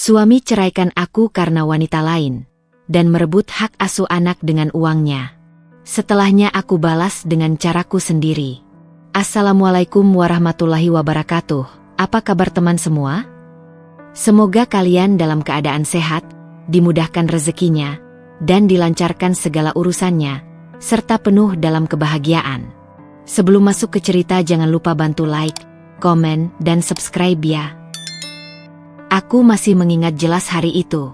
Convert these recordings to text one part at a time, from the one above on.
Suami ceraikan aku karena wanita lain, dan merebut hak asuh anak dengan uangnya. Setelahnya aku balas dengan caraku sendiri. Assalamualaikum warahmatullahi wabarakatuh. Apa kabar teman semua? Semoga kalian dalam keadaan sehat, dimudahkan rezekinya, dan dilancarkan segala urusannya, serta penuh dalam kebahagiaan. Sebelum masuk ke cerita jangan lupa bantu like, komen, dan subscribe ya. Aku masih mengingat jelas hari itu.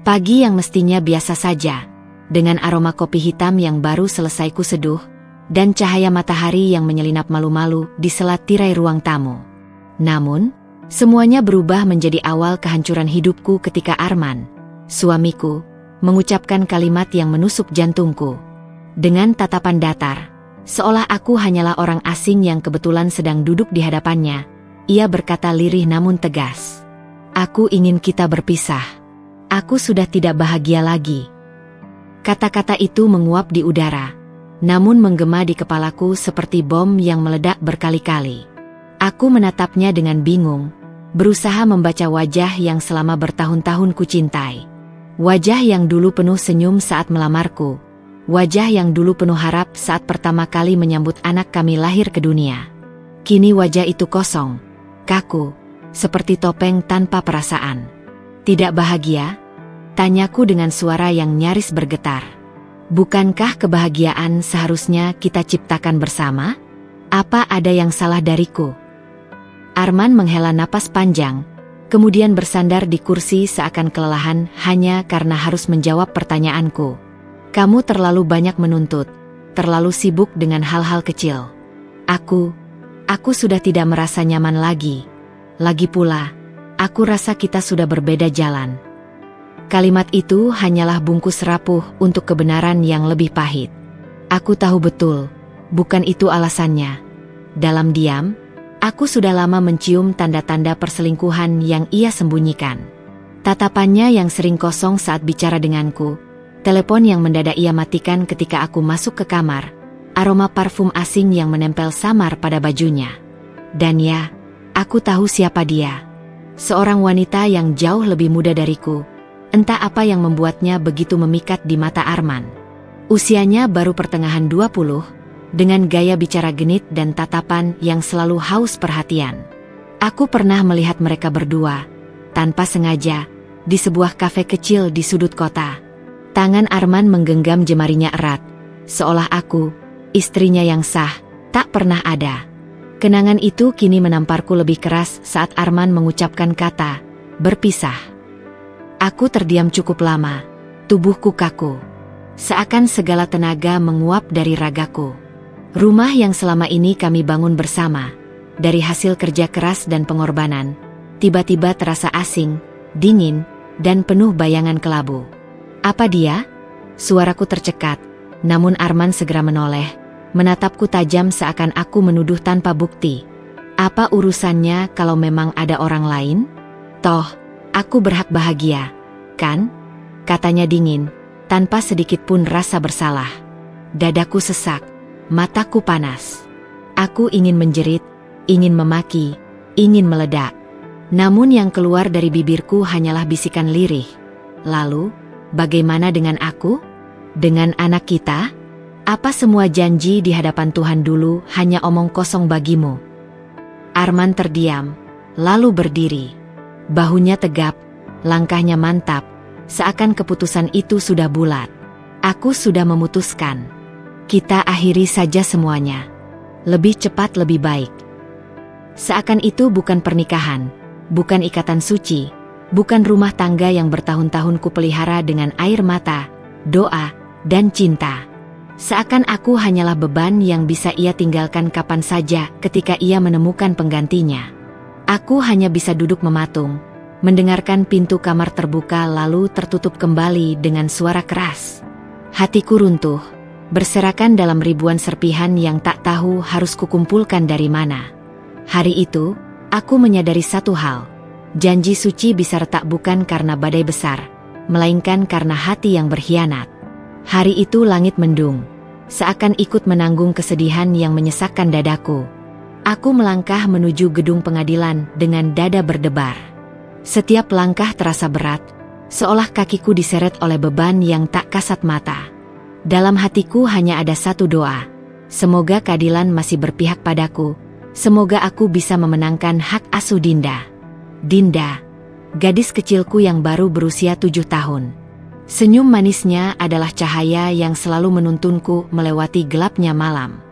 Pagi yang mestinya biasa saja, dengan aroma kopi hitam yang baru selesai kuseduh, dan cahaya matahari yang menyelinap malu-malu di sela tirai ruang tamu. Namun, semuanya berubah menjadi awal kehancuran hidupku ketika Arman, suamiku, mengucapkan kalimat yang menusuk jantungku. Dengan tatapan datar, seolah aku hanyalah orang asing yang kebetulan sedang duduk di hadapannya, ia berkata lirih namun tegas. Aku ingin kita berpisah. Aku sudah tidak bahagia lagi. Kata-kata itu menguap di udara, namun menggema di kepalaku seperti bom yang meledak berkali-kali. Aku menatapnya dengan bingung, berusaha membaca wajah yang selama bertahun-tahun kucintai. Wajah yang dulu penuh senyum saat melamarku. Wajah yang dulu penuh harap saat pertama kali menyambut anak kami lahir ke dunia. Kini wajah itu kosong, kaku, seperti topeng tanpa perasaan. Tidak bahagia? Tanyaku dengan suara yang nyaris bergetar. Bukankah kebahagiaan seharusnya kita ciptakan bersama? Apa ada yang salah dariku? Arman menghela napas panjang, kemudian bersandar di kursi seakan kelelahan hanya karena harus menjawab pertanyaanku. Kamu terlalu banyak menuntut, terlalu sibuk dengan hal-hal kecil. Aku sudah tidak merasa nyaman lagi. Lagi pula, aku rasa kita sudah berbeda jalan. Kalimat itu hanyalah bungkus rapuh untuk kebenaran yang lebih pahit. Aku tahu betul, bukan itu alasannya. Dalam diam, aku sudah lama mencium tanda-tanda perselingkuhan yang ia sembunyikan. Tatapannya yang sering kosong saat bicara denganku, telepon yang mendadak ia matikan ketika aku masuk ke kamar, aroma parfum asing yang menempel samar pada bajunya. Dan ya, aku tahu siapa dia. Seorang wanita yang jauh lebih muda dariku. Entah apa yang membuatnya begitu memikat di mata Arman. Usianya baru pertengahan 20, dengan gaya bicara genit dan tatapan yang selalu haus perhatian. Aku pernah melihat mereka berdua, tanpa sengaja, di sebuah kafe kecil di sudut kota. Tangan Arman menggenggam jemarinya erat, seolah aku, istrinya yang sah, tak pernah ada. Kenangan itu kini menamparku lebih keras saat Arman mengucapkan kata, berpisah. Aku terdiam cukup lama, tubuhku kaku. Seakan segala tenaga menguap dari ragaku. Rumah yang selama ini kami bangun bersama, dari hasil kerja keras dan pengorbanan, tiba-tiba terasa asing, dingin, dan penuh bayangan kelabu. Apa dia? Suaraku tercekat, namun Arman segera menoleh, menatapku tajam seakan aku menuduh tanpa bukti. Apa urusannya kalau memang ada orang lain? Toh, aku berhak bahagia, kan? Katanya dingin, tanpa sedikit pun rasa bersalah. Dadaku sesak, mataku panas. Aku ingin menjerit, ingin memaki, ingin meledak. Namun yang keluar dari bibirku hanyalah bisikan lirih. Lalu, bagaimana dengan aku? Dengan anak kita? Apa semua janji di hadapan Tuhan dulu hanya omong kosong bagimu? Arman terdiam, lalu berdiri. Bahunya tegap, langkahnya mantap, seakan keputusan itu sudah bulat. Aku sudah memutuskan. Kita akhiri saja semuanya. Lebih cepat lebih baik. Seakan itu bukan pernikahan, bukan ikatan suci, bukan rumah tangga yang bertahun-tahun kupelihara dengan air mata, doa, dan cinta. Seakan aku hanyalah beban yang bisa ia tinggalkan kapan saja ketika ia menemukan penggantinya. Aku hanya bisa duduk mematung, mendengarkan pintu kamar terbuka lalu tertutup kembali dengan suara keras. Hatiku runtuh, berserakan dalam ribuan serpihan yang tak tahu harus kukumpulkan dari mana. Hari itu, aku menyadari satu hal. Janji suci bisa retak bukan karena badai besar, melainkan karena hati yang berkhianat. Hari itu langit mendung, seakan ikut menanggung kesedihan yang menyesakkan dadaku. Aku melangkah menuju gedung pengadilan dengan dada berdebar. Setiap langkah terasa berat, seolah kakiku diseret oleh beban yang tak kasat mata. Dalam hatiku hanya ada satu doa. Semoga keadilan masih berpihak padaku. Semoga aku bisa memenangkan hak asuh Dinda. Dinda, gadis kecilku yang baru berusia 7 tahun. Senyum manisnya adalah cahaya yang selalu menuntunku melewati gelapnya malam.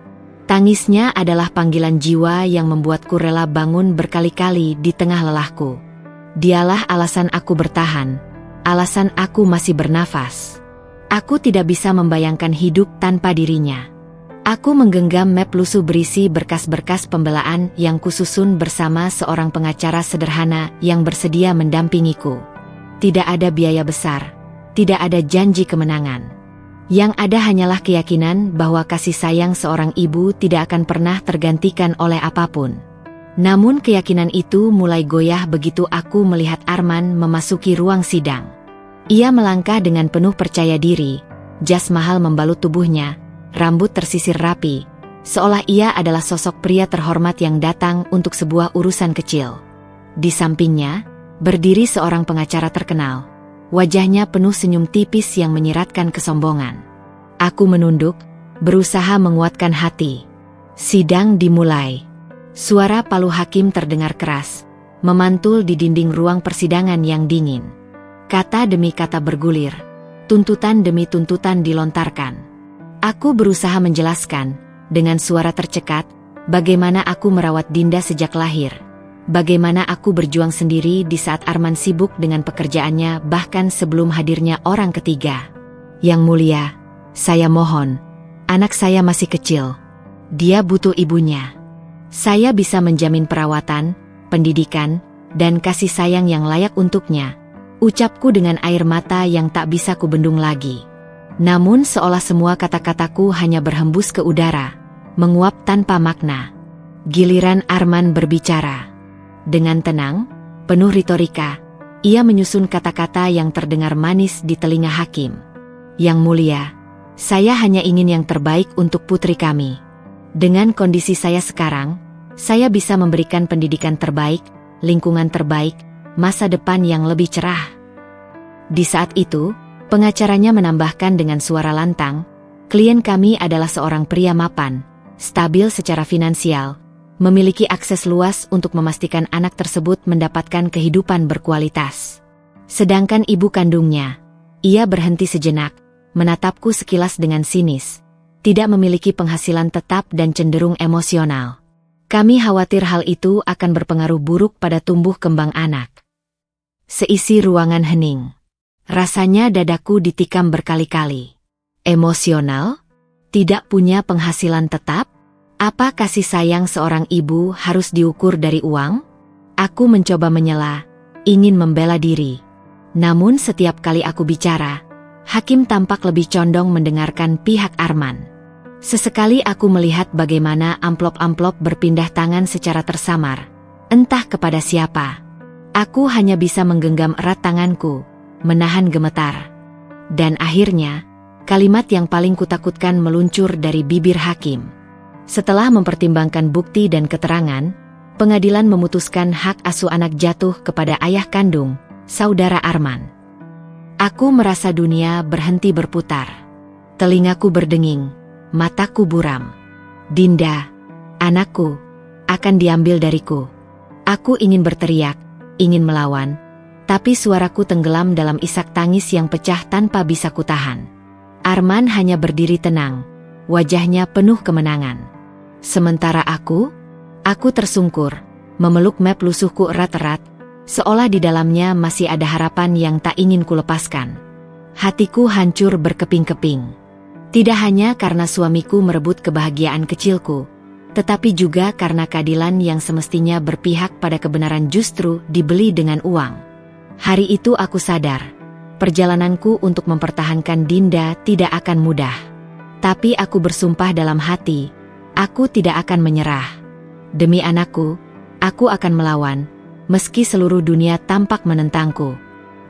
Tangisnya adalah panggilan jiwa yang membuatku rela bangun berkali-kali di tengah lelahku. Dialah alasan aku bertahan, alasan aku masih bernafas. Aku tidak bisa membayangkan hidup tanpa dirinya. Aku menggenggam map lusuh berisi berkas-berkas pembelaan yang kususun bersama seorang pengacara sederhana yang bersedia mendampingiku. Tidak ada biaya besar, tidak ada janji kemenangan. Yang ada hanyalah keyakinan bahwa kasih sayang seorang ibu tidak akan pernah tergantikan oleh apapun. Namun keyakinan itu mulai goyah begitu aku melihat Arman memasuki ruang sidang. Ia melangkah dengan penuh percaya diri, jas mahal membalut tubuhnya, rambut tersisir rapi, seolah ia adalah sosok pria terhormat yang datang untuk sebuah urusan kecil. Di sampingnya, berdiri seorang pengacara terkenal. Wajahnya penuh senyum tipis yang menyiratkan kesombongan. Aku menunduk, berusaha menguatkan hati. Sidang dimulai. Suara palu hakim terdengar keras, memantul di dinding ruang persidangan yang dingin. Kata demi kata bergulir, tuntutan demi tuntutan dilontarkan. Aku berusaha menjelaskan, dengan suara tercekat, bagaimana aku merawat Dinda sejak lahir. Bagaimana aku berjuang sendiri di saat Arman sibuk dengan pekerjaannya bahkan sebelum hadirnya orang ketiga. Yang mulia, saya mohon, anak saya masih kecil. Dia butuh ibunya. Saya bisa menjamin perawatan, pendidikan, dan kasih sayang yang layak untuknya, ucapku dengan air mata yang tak bisa kubendung lagi. Namun seolah semua kata-kataku hanya berhembus ke udara, menguap tanpa makna. Giliran Arman berbicara. Dengan tenang, penuh retorika, ia menyusun kata-kata yang terdengar manis di telinga hakim. Yang mulia, saya hanya ingin yang terbaik untuk putri kami. Dengan kondisi saya sekarang, saya bisa memberikan pendidikan terbaik, lingkungan terbaik, masa depan yang lebih cerah. Di saat itu, pengacaranya menambahkan dengan suara lantang, klien kami adalah seorang pria mapan, stabil secara finansial, memiliki akses luas untuk memastikan anak tersebut mendapatkan kehidupan berkualitas. Sedangkan ibu kandungnya, ia berhenti sejenak, menatapku sekilas dengan sinis, tidak memiliki penghasilan tetap dan cenderung emosional. Kami khawatir hal itu akan berpengaruh buruk pada tumbuh kembang anak. Seisi ruangan hening. Rasanya dadaku ditikam berkali-kali. Emosional? Tidak punya penghasilan tetap? Apa kasih sayang seorang ibu harus diukur dari uang? Aku mencoba menyela, ingin membela diri. Namun setiap kali aku bicara, hakim tampak lebih condong mendengarkan pihak Arman. Sesekali aku melihat bagaimana amplop-amplop berpindah tangan secara tersamar, entah kepada siapa. Aku hanya bisa menggenggam erat tanganku, menahan gemetar. Dan akhirnya, kalimat yang paling kutakutkan meluncur dari bibir hakim. Setelah mempertimbangkan bukti dan keterangan, pengadilan memutuskan hak asuh anak jatuh kepada ayah kandung, saudara Arman. Aku merasa dunia berhenti berputar. Telingaku berdenging, mataku buram. Dinda, anakku, akan diambil dariku. Aku ingin berteriak, ingin melawan, tapi suaraku tenggelam dalam isak tangis yang pecah tanpa bisa kutahan. Arman hanya berdiri tenang, wajahnya penuh kemenangan. Sementara aku tersungkur, memeluk map lusuhku erat-erat, seolah di dalamnya masih ada harapan yang tak ingin kulepaskan. Hatiku hancur berkeping-keping. Tidak hanya karena suamiku merebut kebahagiaan kecilku, tetapi juga karena keadilan yang semestinya berpihak pada kebenaran justru dibeli dengan uang. Hari itu aku sadar, perjalananku untuk mempertahankan Dinda tidak akan mudah. Tapi aku bersumpah dalam hati, aku tidak akan menyerah. Demi anakku, aku akan melawan, meski seluruh dunia tampak menentangku.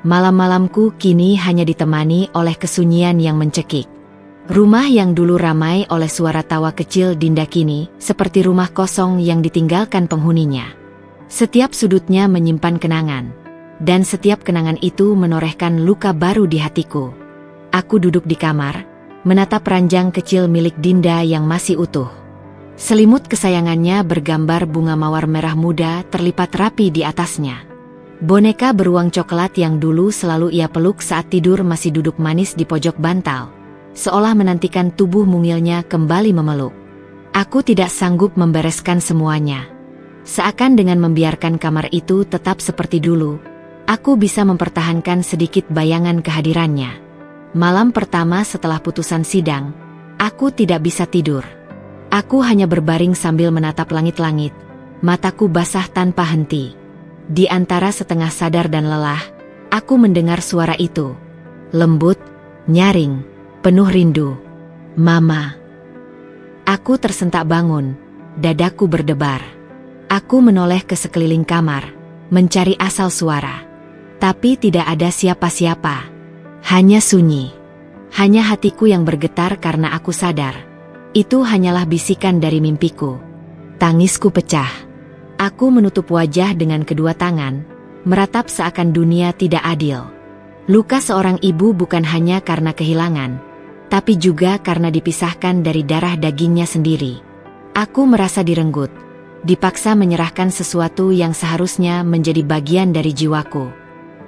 Malam-malamku kini hanya ditemani oleh kesunyian yang mencekik. Rumah yang dulu ramai oleh suara tawa kecil Dinda kini seperti rumah kosong yang ditinggalkan penghuninya. Setiap sudutnya menyimpan kenangan. dan setiap kenangan itu menorehkan luka baru di hatiku. Aku duduk di kamar, menatap ranjang kecil milik Dinda yang masih utuh. Selimut kesayangannya bergambar bunga mawar merah muda terlipat rapi di atasnya. Boneka beruang coklat yang dulu selalu ia peluk saat tidur masih duduk manis di pojok bantal, seolah menantikan tubuh mungilnya kembali memeluk. Aku tidak sanggup membereskan semuanya. Seakan dengan membiarkan kamar itu tetap seperti dulu, aku bisa mempertahankan sedikit bayangan kehadirannya. Malam pertama setelah putusan sidang, aku tidak bisa tidur. Aku hanya berbaring sambil menatap langit-langit, mataku basah tanpa henti. Di antara setengah sadar dan lelah, aku mendengar suara itu. Lembut, nyaring, penuh rindu. Mama. Aku tersentak bangun, dadaku berdebar. Aku menoleh ke sekeliling kamar, mencari asal suara. Tapi tidak ada siapa-siapa. Hanya sunyi. Hanya hatiku yang bergetar karena aku sadar. Itu hanyalah bisikan dari mimpiku. Tangisku pecah. Aku menutup wajah dengan kedua tangan, meratap seakan dunia tidak adil. Luka seorang ibu bukan hanya karena kehilangan, tapi juga karena dipisahkan dari darah dagingnya sendiri. Aku merasa direnggut, dipaksa menyerahkan sesuatu yang seharusnya menjadi bagian dari jiwaku.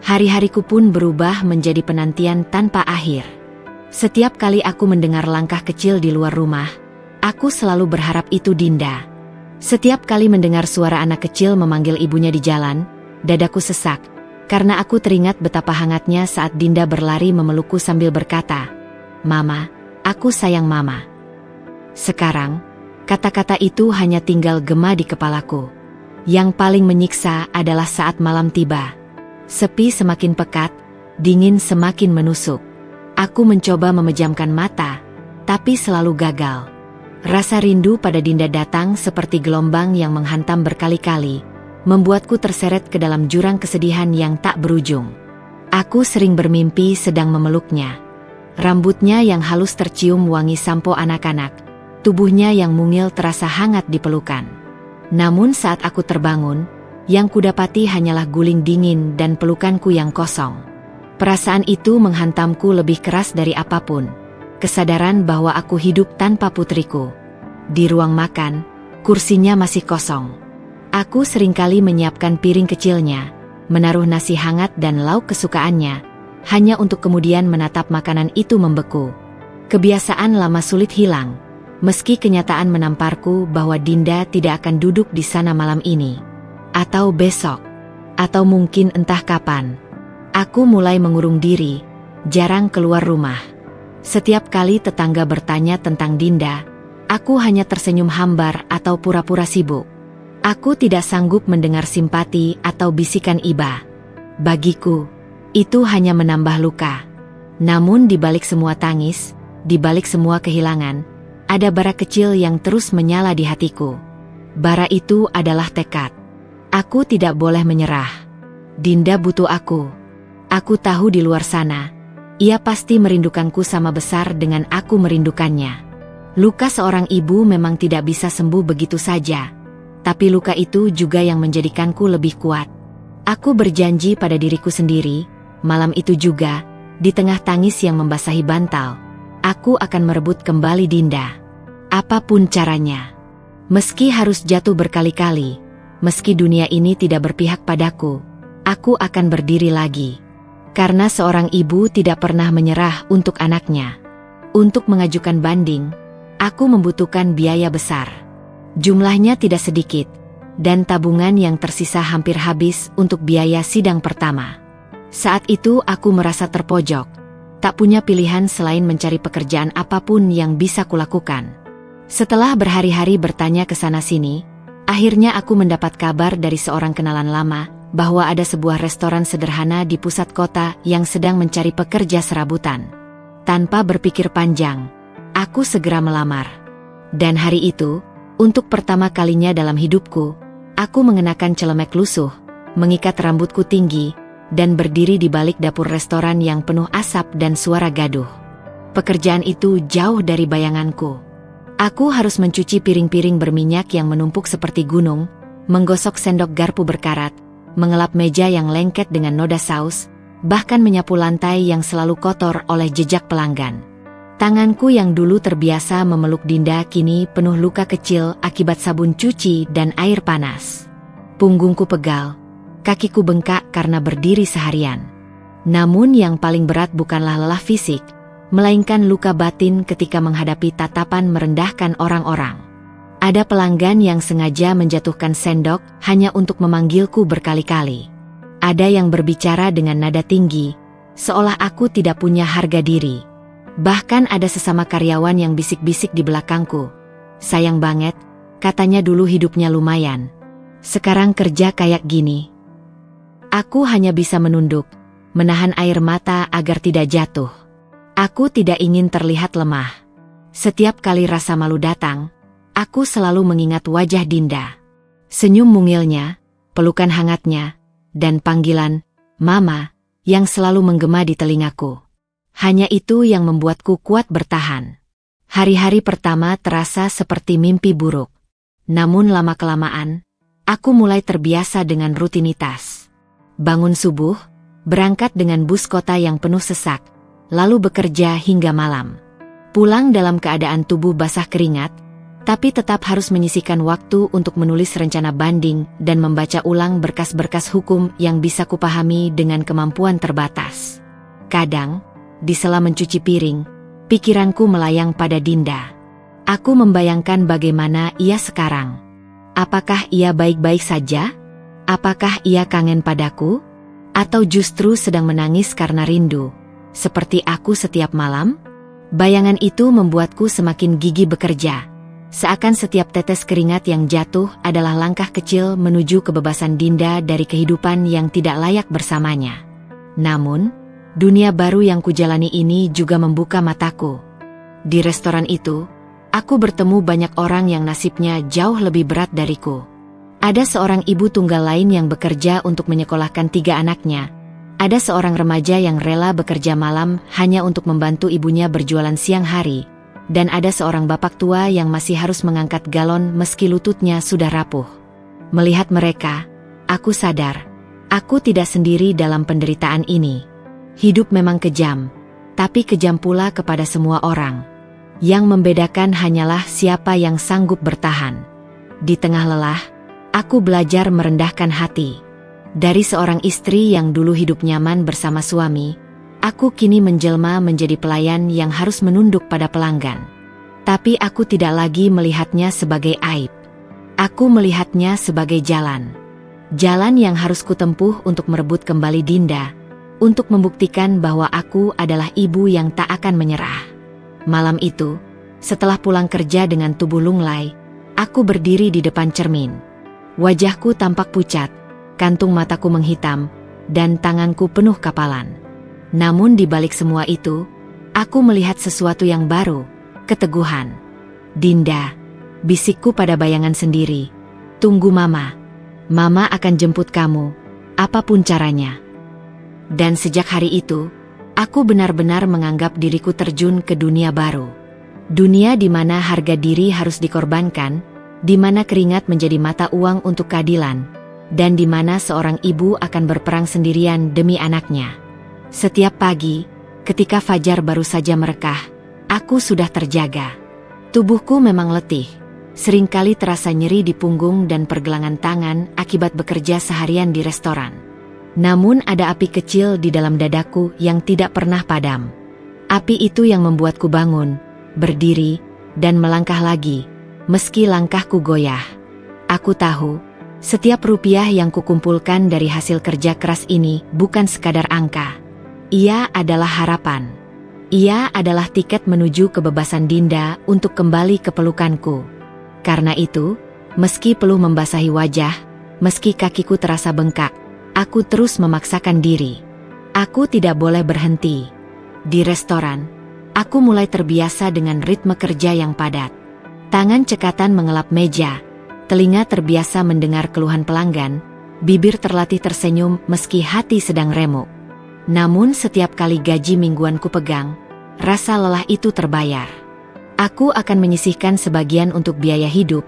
Hari-hariku pun berubah menjadi penantian tanpa akhir. Setiap kali aku mendengar langkah kecil di luar rumah, aku selalu berharap itu Dinda. Setiap kali mendengar suara anak kecil memanggil ibunya di jalan, dadaku sesak, karena aku teringat betapa hangatnya saat Dinda berlari memelukku sambil berkata, "Mama, aku sayang Mama." Sekarang, kata-kata itu hanya tinggal gema di kepalaku. Yang paling menyiksa adalah saat malam tiba. Sepi semakin pekat, dingin semakin menusuk. Aku mencoba memejamkan mata, tapi selalu gagal. Rasa rindu pada Dinda datang seperti gelombang yang menghantam berkali-kali, membuatku terseret ke dalam jurang kesedihan yang tak berujung. Aku sering bermimpi sedang memeluknya. Rambutnya yang halus tercium wangi sampo anak-anak, tubuhnya yang mungil terasa hangat di pelukan. Namun saat aku terbangun, yang kudapati hanyalah guling dingin dan pelukanku yang kosong. Perasaan itu menghantamku lebih keras dari apapun. Kesadaran bahwa aku hidup tanpa putriku. Di ruang makan, kursinya masih kosong. Aku seringkali menyiapkan piring kecilnya, menaruh nasi hangat dan lauk kesukaannya, hanya untuk kemudian menatap makanan itu membeku. Kebiasaan lama sulit hilang, meski kenyataan menamparku bahwa Dinda tidak akan duduk di sana malam ini. Atau besok. Atau mungkin entah kapan. Aku mulai mengurung diri, jarang keluar rumah. Setiap kali tetangga bertanya tentang Dinda, aku hanya tersenyum hambar atau pura-pura sibuk. Aku tidak sanggup mendengar simpati atau bisikan iba. Bagiku, itu hanya menambah luka. Namun di balik semua tangis, di balik semua kehilangan, ada bara kecil yang terus menyala di hatiku. Bara itu adalah tekad. Aku tidak boleh menyerah. Dinda butuh aku. Aku tahu di luar sana, ia pasti merindukanku sama besar dengan aku merindukannya. Luka seorang ibu memang tidak bisa sembuh begitu saja, tapi luka itu juga yang menjadikanku lebih kuat. Aku berjanji pada diriku sendiri, malam itu juga, di tengah tangis yang membasahi bantal, aku akan merebut kembali Dinda. Apapun caranya. Meski harus jatuh berkali-kali, meski dunia ini tidak berpihak padaku, aku akan berdiri lagi. Karena seorang ibu tidak pernah menyerah untuk anaknya. Untuk mengajukan banding, aku membutuhkan biaya besar. Jumlahnya tidak sedikit, dan tabungan yang tersisa hampir habis untuk biaya sidang pertama. Saat itu aku merasa terpojok, tak punya pilihan selain mencari pekerjaan apapun yang bisa kulakukan. Setelah berhari-hari bertanya ke sana-sini, akhirnya aku mendapat kabar dari seorang kenalan lama, bahwa ada sebuah restoran sederhana di pusat kota yang sedang mencari pekerja serabutan. Tanpa berpikir panjang, aku segera melamar. Dan hari itu, untuk pertama kalinya dalam hidupku, aku mengenakan celemek lusuh, mengikat rambutku tinggi, dan berdiri di balik dapur restoran yang penuh asap dan suara gaduh. Pekerjaan itu jauh dari bayanganku. Aku harus mencuci piring-piring berminyak yang menumpuk seperti gunung, menggosok sendok garpu berkarat, mengelap meja yang lengket dengan noda saus, bahkan menyapu lantai yang selalu kotor oleh jejak pelanggan. Tanganku yang dulu terbiasa memeluk Dinda kini penuh luka kecil akibat sabun cuci dan air panas. Punggungku pegal, kakiku bengkak karena berdiri seharian. Namun yang paling berat bukanlah lelah fisik, melainkan luka batin ketika menghadapi tatapan merendahkan orang-orang. Ada pelanggan yang sengaja menjatuhkan sendok hanya untuk memanggilku berkali-kali. Ada yang berbicara dengan nada tinggi, seolah aku tidak punya harga diri. Bahkan ada sesama karyawan yang bisik-bisik di belakangku. Sayang banget, katanya dulu hidupnya lumayan. Sekarang kerja kayak gini. Aku hanya bisa menunduk, menahan air mata agar tidak jatuh. Aku tidak ingin terlihat lemah. Setiap kali rasa malu datang, aku selalu mengingat wajah Dinda. Senyum mungilnya, pelukan hangatnya, dan panggilan, Mama, yang selalu menggema di telingaku. Hanya itu yang membuatku kuat bertahan. Hari-hari pertama terasa seperti mimpi buruk. Namun lama-kelamaan, aku mulai terbiasa dengan rutinitas. Bangun subuh, berangkat dengan bus kota yang penuh sesak, lalu bekerja hingga malam. Pulang dalam keadaan tubuh basah keringat, tapi tetap harus menyisihkan waktu untuk menulis rencana banding dan membaca ulang berkas-berkas hukum yang bisa kupahami dengan kemampuan terbatas. Kadang, di sela mencuci piring, pikiranku melayang pada Dinda. Aku membayangkan bagaimana ia sekarang. Apakah ia baik-baik saja? Apakah ia kangen padaku? Atau justru sedang menangis karena rindu, seperti aku setiap malam? Bayangan itu membuatku semakin gigih bekerja. Seakan setiap tetes keringat yang jatuh adalah langkah kecil menuju kebebasan Dinda dari kehidupan yang tidak layak bersamanya. Namun, dunia baru yang kujalani ini juga membuka mataku. Di restoran itu, aku bertemu banyak orang yang nasibnya jauh lebih berat dariku. Ada seorang ibu tunggal lain yang bekerja untuk menyekolahkan 3 anaknya. Ada seorang remaja yang rela bekerja malam hanya untuk membantu ibunya berjualan siang hari. Dan ada seorang bapak tua yang masih harus mengangkat galon meski lututnya sudah rapuh. Melihat mereka, aku sadar, aku tidak sendiri dalam penderitaan ini. Hidup memang kejam, tapi kejam pula kepada semua orang. Yang membedakan hanyalah siapa yang sanggup bertahan. Di tengah lelah, aku belajar merendahkan hati. Dari seorang istri yang dulu hidup nyaman bersama suami, aku kini menjelma menjadi pelayan yang harus menunduk pada pelanggan. Tapi aku tidak lagi melihatnya sebagai aib. Aku melihatnya sebagai jalan. Jalan yang harus kutempuh untuk merebut kembali Dinda, untuk membuktikan bahwa aku adalah ibu yang tak akan menyerah. Malam itu, setelah pulang kerja dengan tubuh lunglai, aku berdiri di depan cermin. Wajahku tampak pucat, kantung mataku menghitam, dan tanganku penuh kapalan. Namun di balik semua itu, aku melihat sesuatu yang baru, keteguhan. Dinda, bisikku pada bayangan sendiri. Tunggu Mama. Mama akan jemput kamu, apapun caranya. Dan sejak hari itu, aku benar-benar menganggap diriku terjun ke dunia baru. Dunia di mana harga diri harus dikorbankan, di mana keringat menjadi mata uang untuk keadilan, dan di mana seorang ibu akan berperang sendirian demi anaknya. Setiap pagi, ketika fajar baru saja merekah, aku sudah terjaga. Tubuhku memang letih, seringkali terasa nyeri di punggung dan pergelangan tangan akibat bekerja seharian di restoran. Namun ada api kecil di dalam dadaku yang tidak pernah padam. Api itu yang membuatku bangun, berdiri, dan melangkah lagi, meski langkahku goyah. Aku tahu, setiap rupiah yang kukumpulkan dari hasil kerja keras ini bukan sekadar angka. Ia adalah harapan. Ia adalah tiket menuju kebebasan Dinda untuk kembali ke pelukanku. Karena itu, meski peluh membasahi wajah, meski kakiku terasa bengkak, aku terus memaksakan diri. Aku tidak boleh berhenti. Di restoran, aku mulai terbiasa dengan ritme kerja yang padat. Tangan cekatan mengelap meja, telinga terbiasa mendengar keluhan pelanggan, bibir terlatih tersenyum meski hati sedang remuk. Namun setiap kali gaji mingguan ku pegang, rasa lelah itu terbayar. Aku akan menyisihkan sebagian untuk biaya hidup,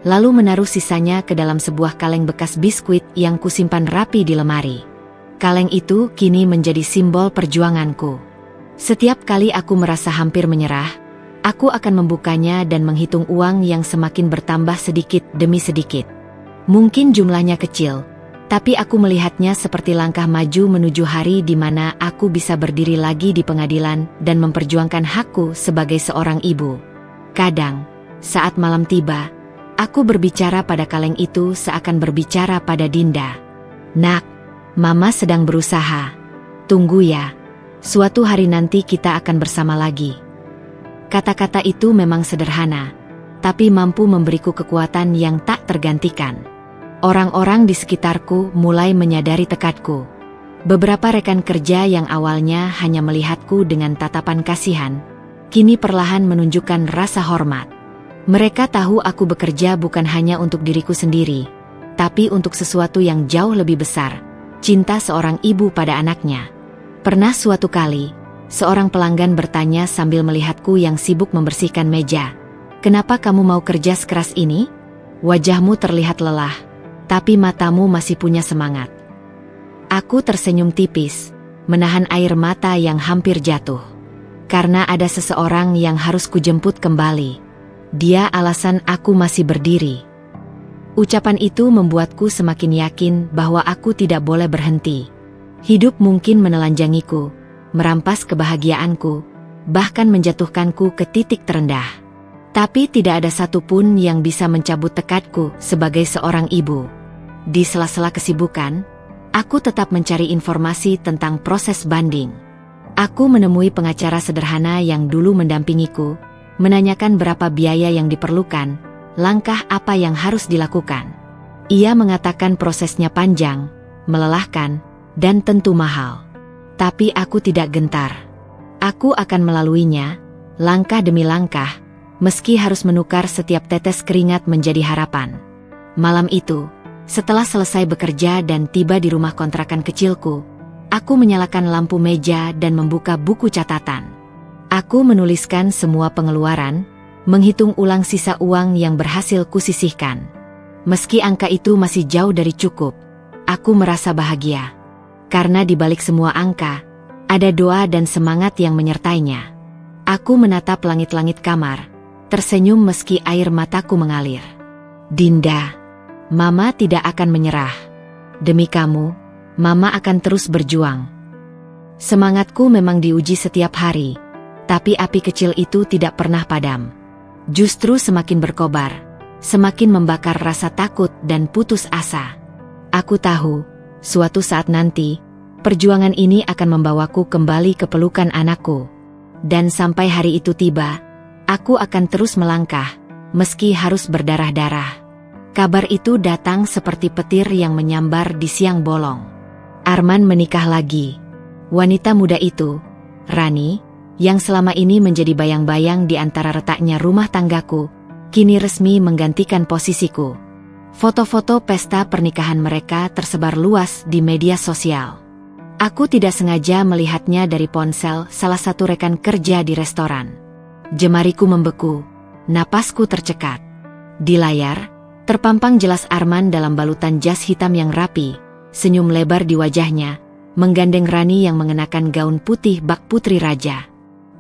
lalu menaruh sisanya ke dalam sebuah kaleng bekas biskuit yang kusimpan rapi di lemari. Kaleng itu kini menjadi simbol perjuanganku. Setiap kali aku merasa hampir menyerah, aku akan membukanya dan menghitung uang yang semakin bertambah sedikit demi sedikit. Mungkin jumlahnya kecil, tapi aku melihatnya seperti langkah maju menuju hari di mana aku bisa berdiri lagi di pengadilan dan memperjuangkan hakku sebagai seorang ibu. Kadang, saat malam tiba, aku berbicara pada kaleng itu seakan berbicara pada Dinda. "Nak, Mama sedang berusaha. Tunggu ya. Suatu hari nanti kita akan bersama lagi." Kata-kata itu memang sederhana, tapi mampu memberiku kekuatan yang tak tergantikan. Orang-orang di sekitarku mulai menyadari tekadku. Beberapa rekan kerja yang awalnya hanya melihatku dengan tatapan kasihan, kini perlahan menunjukkan rasa hormat. Mereka tahu aku bekerja bukan hanya untuk diriku sendiri, tapi untuk sesuatu yang jauh lebih besar, cinta seorang ibu pada anaknya. Pernah suatu kali, seorang pelanggan bertanya sambil melihatku yang sibuk membersihkan meja, "Kenapa kamu mau kerja sekeras ini? Wajahmu terlihat lelah, tapi matamu masih punya semangat." Aku tersenyum tipis, menahan air mata yang hampir jatuh. Karena ada seseorang yang harus kujemput kembali. Dia alasan aku masih berdiri. Ucapan itu membuatku semakin yakin bahwa aku tidak boleh berhenti. Hidup mungkin menelanjangiku, merampas kebahagiaanku, bahkan menjatuhkanku ke titik terendah. Tapi tidak ada satupun yang bisa mencabut tekadku sebagai seorang ibu. Di sela-sela kesibukan, aku tetap mencari informasi tentang proses banding. Aku menemui pengacara sederhana yang dulu mendampingiku, menanyakan berapa biaya yang diperlukan, langkah apa yang harus dilakukan. Ia mengatakan prosesnya panjang, melelahkan, dan tentu mahal. Tapi aku tidak gentar. Aku akan melaluinya, langkah demi langkah, meski harus menukar setiap tetes keringat menjadi harapan. Malam itu, setelah selesai bekerja dan tiba di rumah kontrakan kecilku, aku menyalakan lampu meja dan membuka buku catatan. Aku menuliskan semua pengeluaran, menghitung ulang sisa uang yang berhasil kusisihkan. Meski angka itu masih jauh dari cukup, aku merasa bahagia. Karena di balik semua angka, ada doa dan semangat yang menyertainya. Aku menatap langit-langit kamar, tersenyum meski air mataku mengalir. "Dinda, Mama tidak akan menyerah. Demi kamu, Mama akan terus berjuang." Semangatku memang diuji setiap hari, tapi api kecil itu tidak pernah padam. Justru semakin berkobar, semakin membakar rasa takut dan putus asa. Aku tahu, suatu saat nanti, perjuangan ini akan membawaku kembali ke pelukan anakku. Dan sampai hari itu tiba, aku akan terus melangkah, meski harus berdarah-darah. Kabar itu datang seperti petir yang menyambar di siang bolong. Arman menikah lagi. Wanita muda itu, Rani, yang selama ini menjadi bayang-bayang di antara retaknya rumah tanggaku, kini resmi menggantikan posisiku. Foto-foto pesta pernikahan mereka tersebar luas di media sosial. Aku tidak sengaja melihatnya dari ponsel salah satu rekan kerja di restoran. Jemariku membeku, napasku tercekat. Di layar, terpampang jelas Arman dalam balutan jas hitam yang rapi, senyum lebar di wajahnya, menggandeng Rani yang mengenakan gaun putih bak putri raja.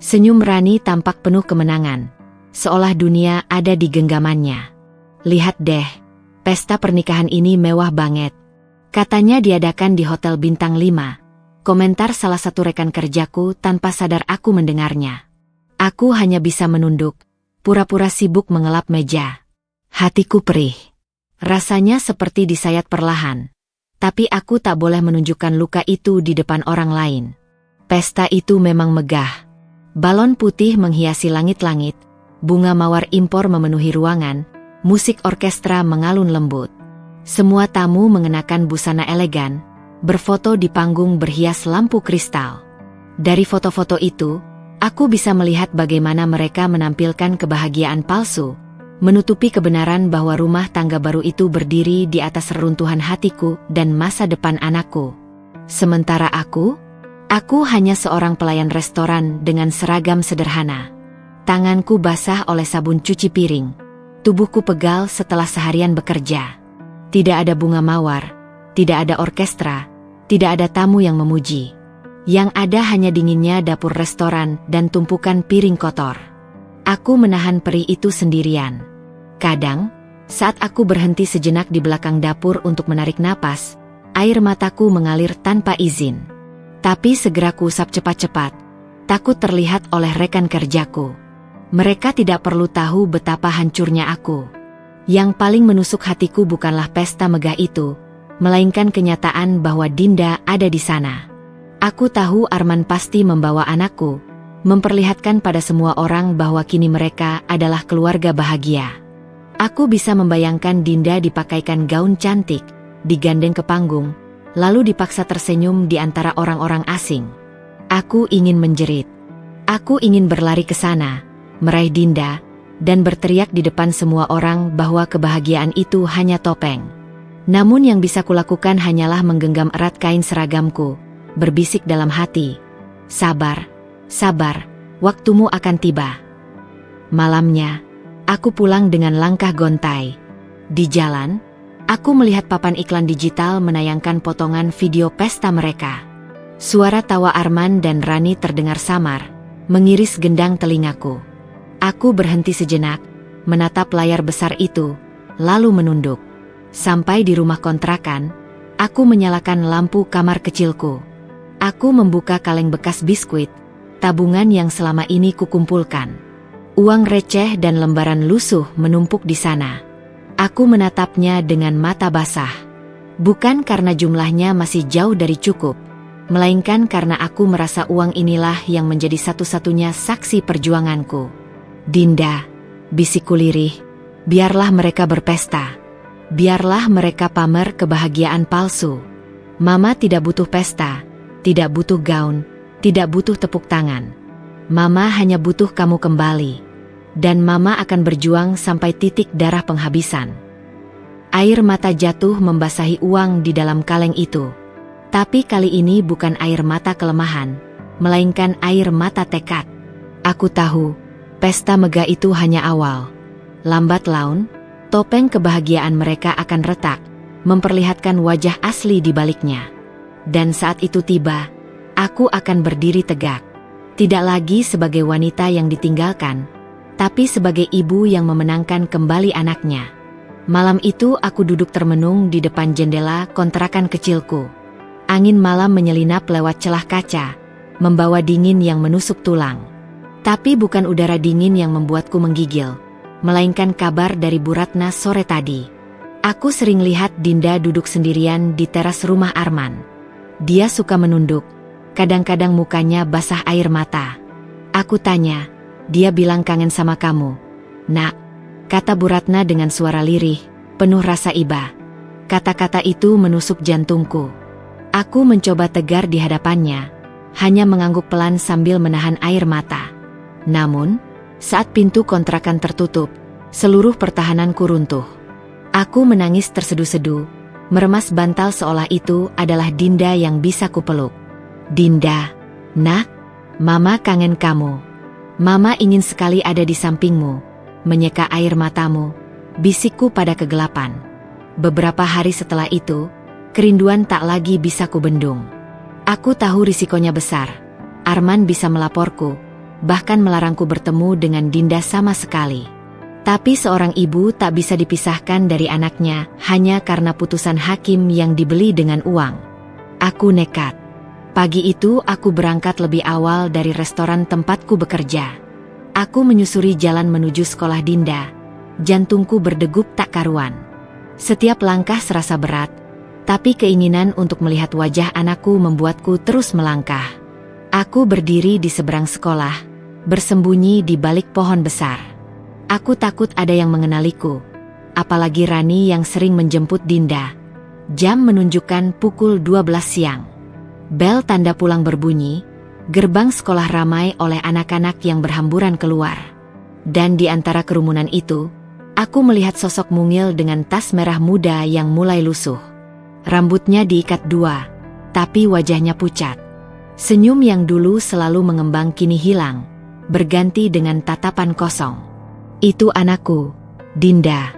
Senyum Rani tampak penuh kemenangan, seolah dunia ada di genggamannya. "Lihat deh, pesta pernikahan ini mewah banget. Katanya diadakan di Hotel Bintang 5, komentar salah satu rekan kerjaku tanpa sadar aku mendengarnya. Aku hanya bisa menunduk, pura-pura sibuk mengelap meja. Hatiku perih. Rasanya seperti disayat perlahan. Tapi aku tak boleh menunjukkan luka itu di depan orang lain. Pesta itu memang megah. Balon putih menghiasi langit-langit, bunga mawar impor memenuhi ruangan, musik orkestra mengalun lembut. Semua tamu mengenakan busana elegan, berfoto di panggung berhias lampu kristal. Dari foto-foto itu, aku bisa melihat bagaimana mereka menampilkan kebahagiaan palsu, menutupi kebenaran bahwa rumah tangga baru itu berdiri di atas reruntuhan hatiku dan masa depan anakku. Sementara aku hanya seorang pelayan restoran dengan seragam sederhana. Tanganku basah oleh sabun cuci piring. Tubuhku pegal setelah seharian bekerja. Tidak ada bunga mawar, tidak ada orkestra, tidak ada tamu yang memuji. Yang ada hanya dinginnya dapur restoran dan tumpukan piring kotor. Aku menahan perih itu sendirian. Kadang, saat aku berhenti sejenak di belakang dapur untuk menarik napas, air mataku mengalir tanpa izin. Tapi segera kuusap cepat-cepat, takut terlihat oleh rekan kerjaku. Mereka tidak perlu tahu betapa hancurnya aku. Yang paling menusuk hatiku bukanlah pesta megah itu, melainkan kenyataan bahwa Dinda ada di sana. Aku tahu Arman pasti membawa anakku, memperlihatkan pada semua orang bahwa kini mereka adalah keluarga bahagia. Aku bisa membayangkan Dinda dipakaikan gaun cantik, digandeng ke panggung, lalu dipaksa tersenyum di antara orang-orang asing. Aku ingin menjerit. Aku ingin berlari ke sana, meraih Dinda, dan berteriak di depan semua orang bahwa kebahagiaan itu hanya topeng. Namun yang bisa kulakukan hanyalah menggenggam erat kain seragamku, berbisik dalam hati, "Sabar, sabar, waktumu akan tiba." Malamnya, aku pulang dengan langkah gontai. Di jalan, aku melihat papan iklan digital menayangkan potongan video pesta mereka. Suara tawa Arman dan Rani terdengar samar, mengiris gendang telingaku. Aku berhenti sejenak, menatap layar besar itu, lalu menunduk. Sampai di rumah kontrakan, aku menyalakan lampu kamar kecilku. Aku membuka kaleng bekas biskuit, tabungan yang selama ini kukumpulkan. Uang receh dan lembaran lusuh menumpuk di sana. Aku menatapnya dengan mata basah. Bukan karena jumlahnya masih jauh dari cukup, melainkan karena aku merasa uang inilah yang menjadi satu-satunya saksi perjuanganku. "Dinda," bisikku lirih, "biarlah mereka berpesta. Biarlah mereka pamer kebahagiaan palsu. Mama tidak butuh pesta, tidak butuh gaun, tidak butuh tepuk tangan. Mama hanya butuh kamu kembali. Dan Mama akan berjuang sampai titik darah penghabisan." Air mata jatuh membasahi uang di dalam kaleng itu. Tapi kali ini bukan air mata kelemahan, melainkan air mata tekad. Aku tahu, pesta megah itu hanya awal. Lambat laun, topeng kebahagiaan mereka akan retak, memperlihatkan wajah asli di baliknya. Dan saat itu tiba, aku akan berdiri tegak. Tidak lagi sebagai wanita yang ditinggalkan, tapi sebagai ibu yang memenangkan kembali anaknya. Malam itu aku duduk termenung di depan jendela kontrakan kecilku. Angin malam menyelinap lewat celah kaca, membawa dingin yang menusuk tulang. Tapi bukan udara dingin yang membuatku menggigil, melainkan kabar dari Bu Ratna sore tadi. Aku sering lihat Dinda duduk sendirian di teras rumah Arman. Dia suka menunduk, kadang-kadang mukanya basah air mata. Aku tanya, "Dia bilang kangen sama kamu, Nak," kata Bu Ratna dengan suara lirih, penuh rasa iba. Kata-kata itu menusuk jantungku. Aku mencoba tegar di hadapannya, hanya mengangguk pelan sambil menahan air mata. Namun, saat pintu kontrakan tertutup, seluruh pertahananku runtuh. Aku menangis terseduh-seduh, meremas bantal seolah itu adalah Dinda yang bisa kupeluk. "Dinda, Nak, Mama kangen kamu. Mama ingin sekali ada di sampingmu, menyeka air matamu," bisikku pada kegelapan. Beberapa hari setelah itu, kerinduan tak lagi bisa kubendung. Aku tahu risikonya besar. Arman bisa melaporku, bahkan melarangku bertemu dengan Dinda sama sekali. Tapi seorang ibu tak bisa dipisahkan dari anaknya hanya karena putusan hakim yang dibeli dengan uang. Aku nekat. Pagi itu aku berangkat lebih awal dari restoran tempatku bekerja. Aku menyusuri jalan menuju sekolah Dinda. Jantungku berdegup tak karuan. Setiap langkah serasa berat, tapi keinginan untuk melihat wajah anakku membuatku terus melangkah. Aku berdiri di seberang sekolah, bersembunyi di balik pohon besar. Aku takut ada yang mengenaliku, apalagi Rani yang sering menjemput Dinda. Jam menunjukkan pukul 12 siang. Bel tanda pulang berbunyi, gerbang sekolah ramai oleh anak-anak yang berhamburan keluar. Dan di antara kerumunan itu, aku melihat sosok mungil dengan tas merah muda yang mulai lusuh. Rambutnya diikat dua, tapi wajahnya pucat. Senyum yang dulu selalu mengembang kini hilang, berganti dengan tatapan kosong. "Itu anakku," Dinda,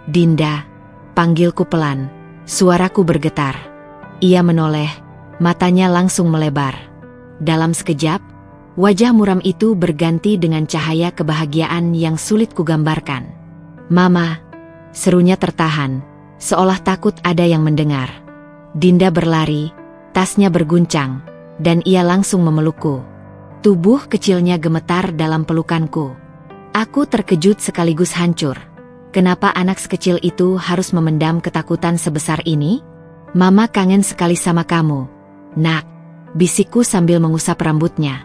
Dinda, panggilku pelan, suaraku bergetar. Ia menoleh, matanya langsung melebar. Dalam sekejap, wajah muram itu berganti dengan cahaya kebahagiaan yang sulit kugambarkan. "Mama," serunya tertahan, seolah takut ada yang mendengar. Dinda berlari, tasnya berguncang, dan ia langsung memelukku. Tubuh kecilnya gemetar dalam pelukanku. Aku terkejut sekaligus hancur. Kenapa anak sekecil itu harus memendam ketakutan sebesar ini? "Mama kangen sekali sama kamu, Nak," bisikku sambil mengusap rambutnya.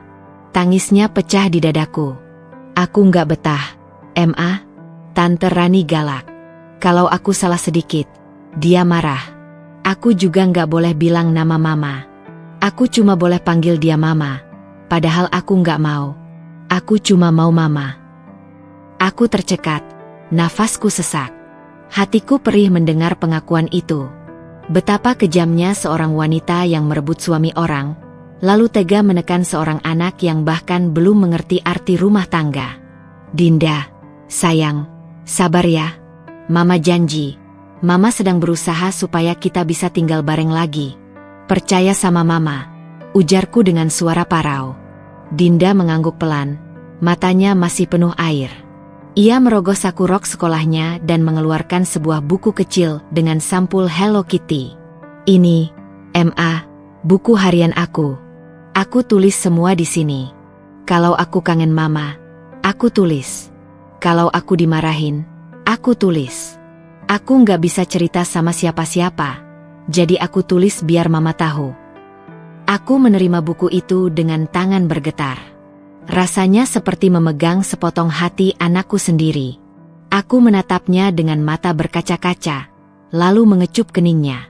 Tangisnya pecah di dadaku. "Aku nggak betah, Ma." Tante Rani galak. Kalau aku salah sedikit, dia marah. Aku juga nggak boleh bilang nama Mama. Aku cuma boleh panggil dia Mama. Padahal aku nggak mau. Aku cuma mau Mama. Aku tercekat, nafasku sesak. Hatiku perih mendengar pengakuan itu. Betapa kejamnya seorang wanita yang merebut suami orang, lalu tega menekan seorang anak yang bahkan belum mengerti arti rumah tangga. "Dinda, sayang, sabar ya. Mama janji, Mama sedang berusaha supaya kita bisa tinggal bareng lagi. Percaya sama Mama," ujarku dengan suara parau. Dinda mengangguk pelan, matanya masih penuh air. Ia merogoh saku rok sekolahnya dan mengeluarkan sebuah buku kecil dengan sampul Hello Kitty. "Ini, Ma, buku harian aku. Aku tulis semua di sini. Kalau aku kangen Mama, aku tulis. Kalau aku dimarahin, aku tulis. Aku nggak bisa cerita sama siapa-siapa, jadi aku tulis biar Mama tahu." Aku menerima buku itu dengan tangan bergetar. Rasanya seperti memegang sepotong hati anakku sendiri. Aku menatapnya dengan mata berkaca-kaca, lalu mengecup keningnya.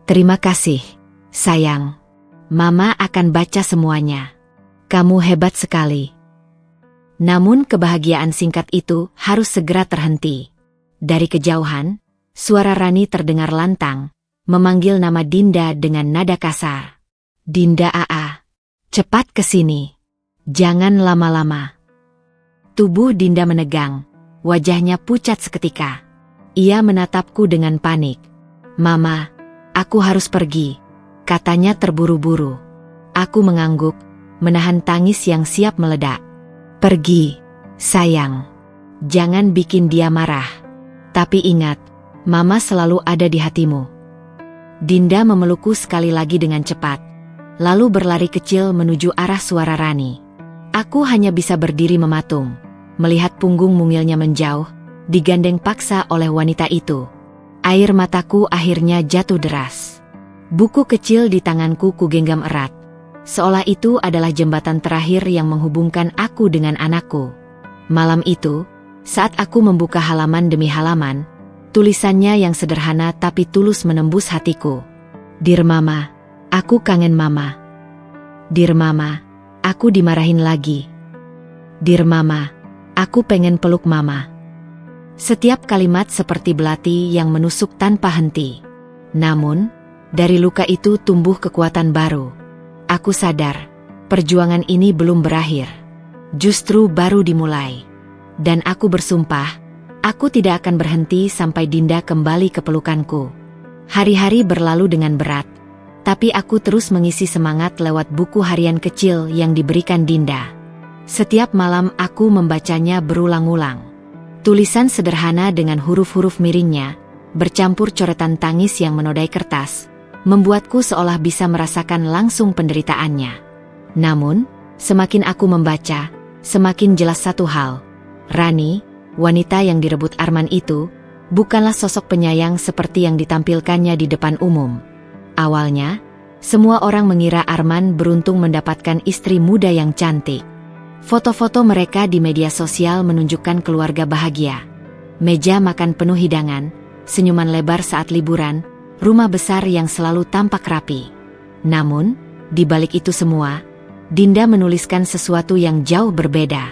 "Terima kasih, sayang. Mama akan baca semuanya. Kamu hebat sekali." Namun kebahagiaan singkat itu harus segera terhenti. Dari kejauhan, suara Rani terdengar lantang, memanggil nama Dinda dengan nada kasar. "Dinda Aa, cepat ke sini. Jangan lama-lama." Tubuh Dinda menegang, wajahnya pucat seketika. Ia menatapku dengan panik. "Mama, aku harus pergi," katanya terburu-buru. Aku mengangguk, menahan tangis yang siap meledak. "Pergi, sayang. Jangan bikin dia marah. Tapi ingat, Mama selalu ada di hatimu." Dinda memelukku sekali lagi dengan cepat, lalu berlari kecil menuju arah suara Rani. Aku hanya bisa berdiri mematung, melihat punggung mungilnya menjauh, digandeng paksa oleh wanita itu. Air mataku akhirnya jatuh deras. Buku kecil di tanganku kugenggam erat, seolah itu adalah jembatan terakhir yang menghubungkan aku dengan anakku. Malam itu, saat aku membuka halaman demi halaman, tulisannya yang sederhana tapi tulus menembus hatiku. "Dear Mama, aku kangen Mama. Dear Mama, aku dimarahin lagi. Dear Mama, aku pengen peluk Mama." Setiap kalimat seperti belati yang menusuk tanpa henti. Namun, dari luka itu tumbuh kekuatan baru. Aku sadar, perjuangan ini belum berakhir. Justru baru dimulai. Dan aku bersumpah, aku tidak akan berhenti sampai Dinda kembali ke pelukanku. Hari-hari berlalu dengan berat, tapi aku terus mengisi semangat lewat buku harian kecil yang diberikan Dinda. Setiap malam aku membacanya berulang-ulang. Tulisan sederhana dengan huruf-huruf miringnya, bercampur coretan tangis yang menodai kertas, membuatku seolah bisa merasakan langsung penderitaannya. Namun, semakin aku membaca, semakin jelas satu hal. Rani, wanita yang direbut Arman itu, bukanlah sosok penyayang seperti yang ditampilkannya di depan umum. Awalnya, semua orang mengira Arman beruntung mendapatkan istri muda yang cantik. Foto-foto mereka di media sosial menunjukkan keluarga bahagia. Meja makan penuh hidangan, senyuman lebar saat liburan, rumah besar yang selalu tampak rapi. Namun, di balik itu semua, Dinda menuliskan sesuatu yang jauh berbeda.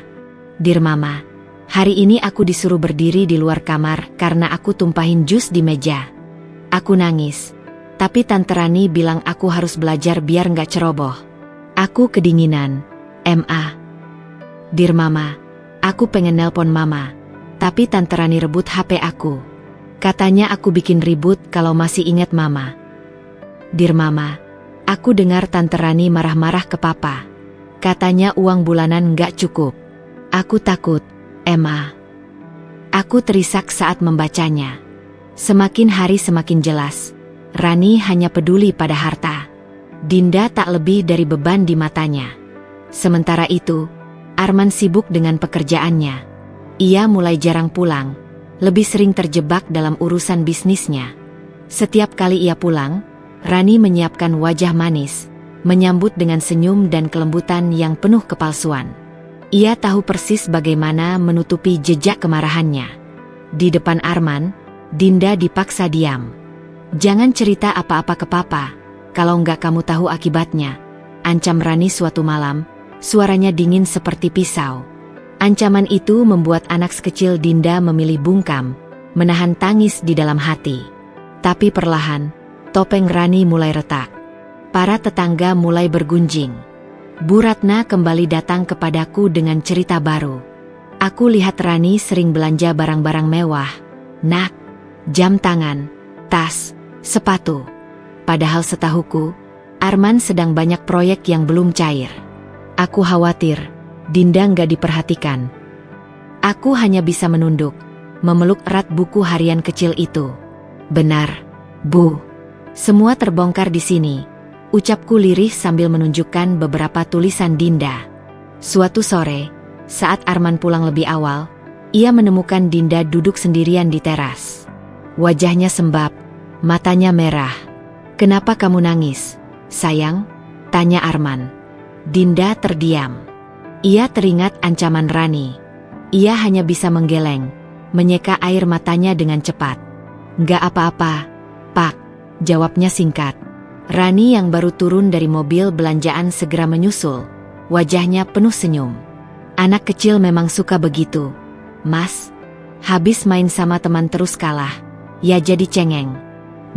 "Dear Mama, hari ini aku disuruh berdiri di luar kamar karena aku tumpahin jus di meja. Aku nangis, tapi Tante Rani bilang aku harus belajar biar nggak ceroboh. Aku kedinginan, Ma. Dear Mama, aku pengen nelpon Mama, Tapi Tante Rani rebut HP aku. Katanya aku bikin ribut kalau masih ingat Mama. Dear Mama, aku dengar Tante Rani marah-marah ke Papa. Katanya uang bulanan nggak cukup. Aku takut, Emma. Aku terisak saat membacanya. Semakin hari semakin jelas, Rani hanya peduli pada harta. Dinda tak lebih dari beban di matanya. Sementara itu, Arman sibuk dengan pekerjaannya. Ia mulai jarang pulang, lebih sering terjebak dalam urusan bisnisnya. Setiap kali ia pulang, Rani menyiapkan wajah manis, menyambut dengan senyum dan kelembutan yang penuh kepalsuan. Ia tahu persis bagaimana menutupi jejak kemarahannya. Di depan Arman, Dinda dipaksa diam. Jangan cerita apa-apa ke Papa, kalau nggak kamu tahu akibatnya, ancam Rani suatu malam, suaranya dingin seperti pisau. Ancaman itu membuat anak sekecil Dinda memilih bungkam, menahan tangis di dalam hati. Tapi perlahan, topeng Rani mulai retak. Para tetangga mulai bergunjing. Bu Ratna kembali datang kepadaku dengan cerita baru. Aku lihat Rani sering belanja barang-barang mewah. Nak, jam tangan, tas, sepatu. Padahal setahuku, Arman sedang banyak proyek yang belum cair. Aku khawatir, Dinda nggak diperhatikan. Aku hanya bisa menunduk, memeluk erat buku harian kecil itu. Benar, Bu. Semua terbongkar di sini. Ucapku lirih sambil menunjukkan beberapa tulisan Dinda. Suatu sore, saat Arman pulang lebih awal, ia menemukan Dinda duduk sendirian di teras. Wajahnya sembab, matanya merah. "Kenapa kamu nangis, sayang?" tanya Arman. Dinda terdiam. Ia teringat ancaman Rani. Ia hanya bisa menggeleng, menyeka air matanya dengan cepat. "Nggak apa-apa, Pak," jawabnya singkat. Rani yang baru turun dari mobil belanjaan segera menyusul. Wajahnya penuh senyum. "Anak kecil memang suka begitu, Mas. Habis main sama teman terus kalah, ya jadi cengeng.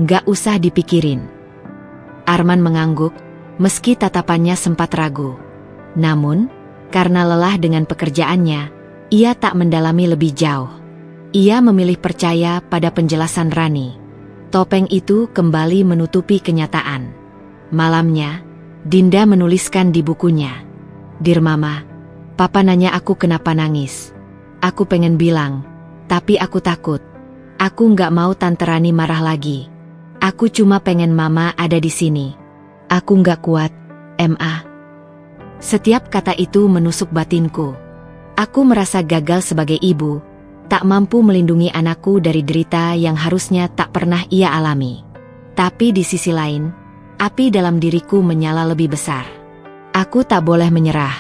Nggak usah dipikirin." Arman mengangguk, meski tatapannya sempat ragu. Namun, karena lelah dengan pekerjaannya, ia tak mendalami lebih jauh. Ia memilih percaya pada penjelasan Rani. Topeng itu kembali menutupi kenyataan. Malamnya, Dinda menuliskan di bukunya. "Dear Mama, Papa nanya aku kenapa nangis. Aku pengen bilang, tapi aku takut. Aku nggak mau Tante Rani marah lagi. Aku cuma pengen Mama ada di sini. Aku nggak kuat, Ma." Setiap kata itu menusuk batinku. Aku merasa gagal sebagai ibu, tak mampu melindungi anakku dari derita yang harusnya tak pernah ia alami. Tapi di sisi lain, api dalam diriku menyala lebih besar. Aku tak boleh menyerah.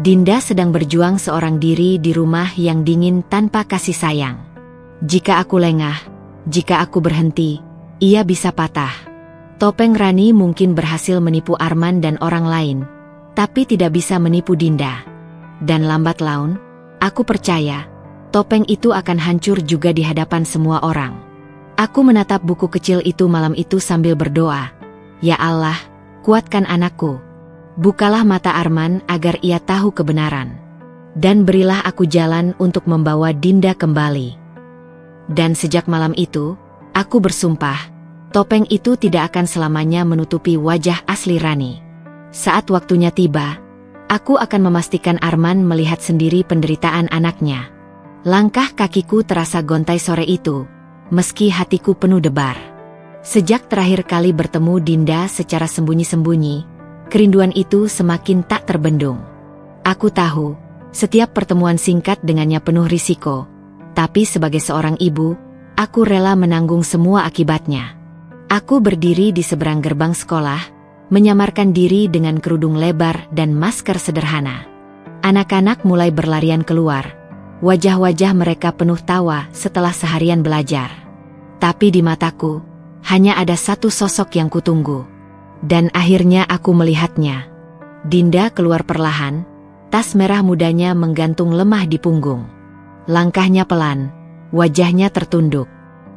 Dinda sedang berjuang seorang diri di rumah yang dingin tanpa kasih sayang. Jika aku lengah, jika aku berhenti, ia bisa patah. Topeng Rani mungkin berhasil menipu Arman dan orang lain, tapi tidak bisa menipu Dinda. Dan lambat laun, aku percaya, topeng itu akan hancur juga di hadapan semua orang. Aku menatap buku kecil itu malam itu sambil berdoa. Ya Allah, kuatkan anakku. Bukalah mata Arman agar ia tahu kebenaran. Dan berilah aku jalan untuk membawa Dinda kembali. Dan sejak malam itu, aku bersumpah, topeng itu tidak akan selamanya menutupi wajah asli Rani. Saat waktunya tiba, aku akan memastikan Arman melihat sendiri penderitaan anaknya. Langkah kakiku terasa gontai sore itu, meski hatiku penuh debar. Sejak terakhir kali bertemu Dinda secara sembunyi-sembunyi, kerinduan itu semakin tak terbendung. Aku tahu, setiap pertemuan singkat dengannya penuh risiko, tapi sebagai seorang ibu, aku rela menanggung semua akibatnya. Aku berdiri di seberang gerbang sekolah, menyamarkan diri dengan kerudung lebar dan masker sederhana. Anak-anak mulai berlarian keluar. Wajah-wajah mereka penuh tawa setelah seharian belajar. Tapi di mataku, hanya ada satu sosok yang kutunggu. Dan akhirnya aku melihatnya. Dinda keluar perlahan, tas merah mudanya menggantung lemah di punggung. Langkahnya pelan, wajahnya tertunduk.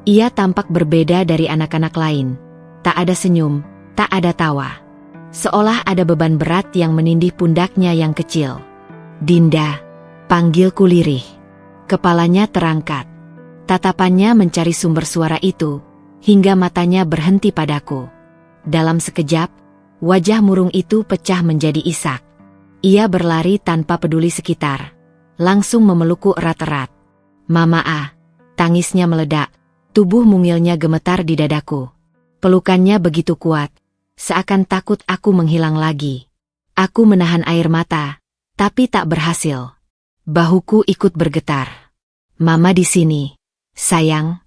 Ia tampak berbeda dari anak-anak lain. Tak ada senyum, tak ada tawa. Seolah ada beban berat yang menindih pundaknya yang kecil. "Dinda," panggilku lirih. Kepalanya terangkat. Tatapannya mencari sumber suara itu, hingga matanya berhenti padaku. Dalam sekejap, wajah murung itu pecah menjadi isak. Ia berlari tanpa peduli sekitar, langsung memelukku erat-erat. "Mama ah!" Tangisnya meledak, tubuh mungilnya gemetar di dadaku. Pelukannya begitu kuat, seakan takut aku menghilang lagi. Aku menahan air mata, tapi tak berhasil. Bahuku ikut bergetar. "Mama di sini, sayang.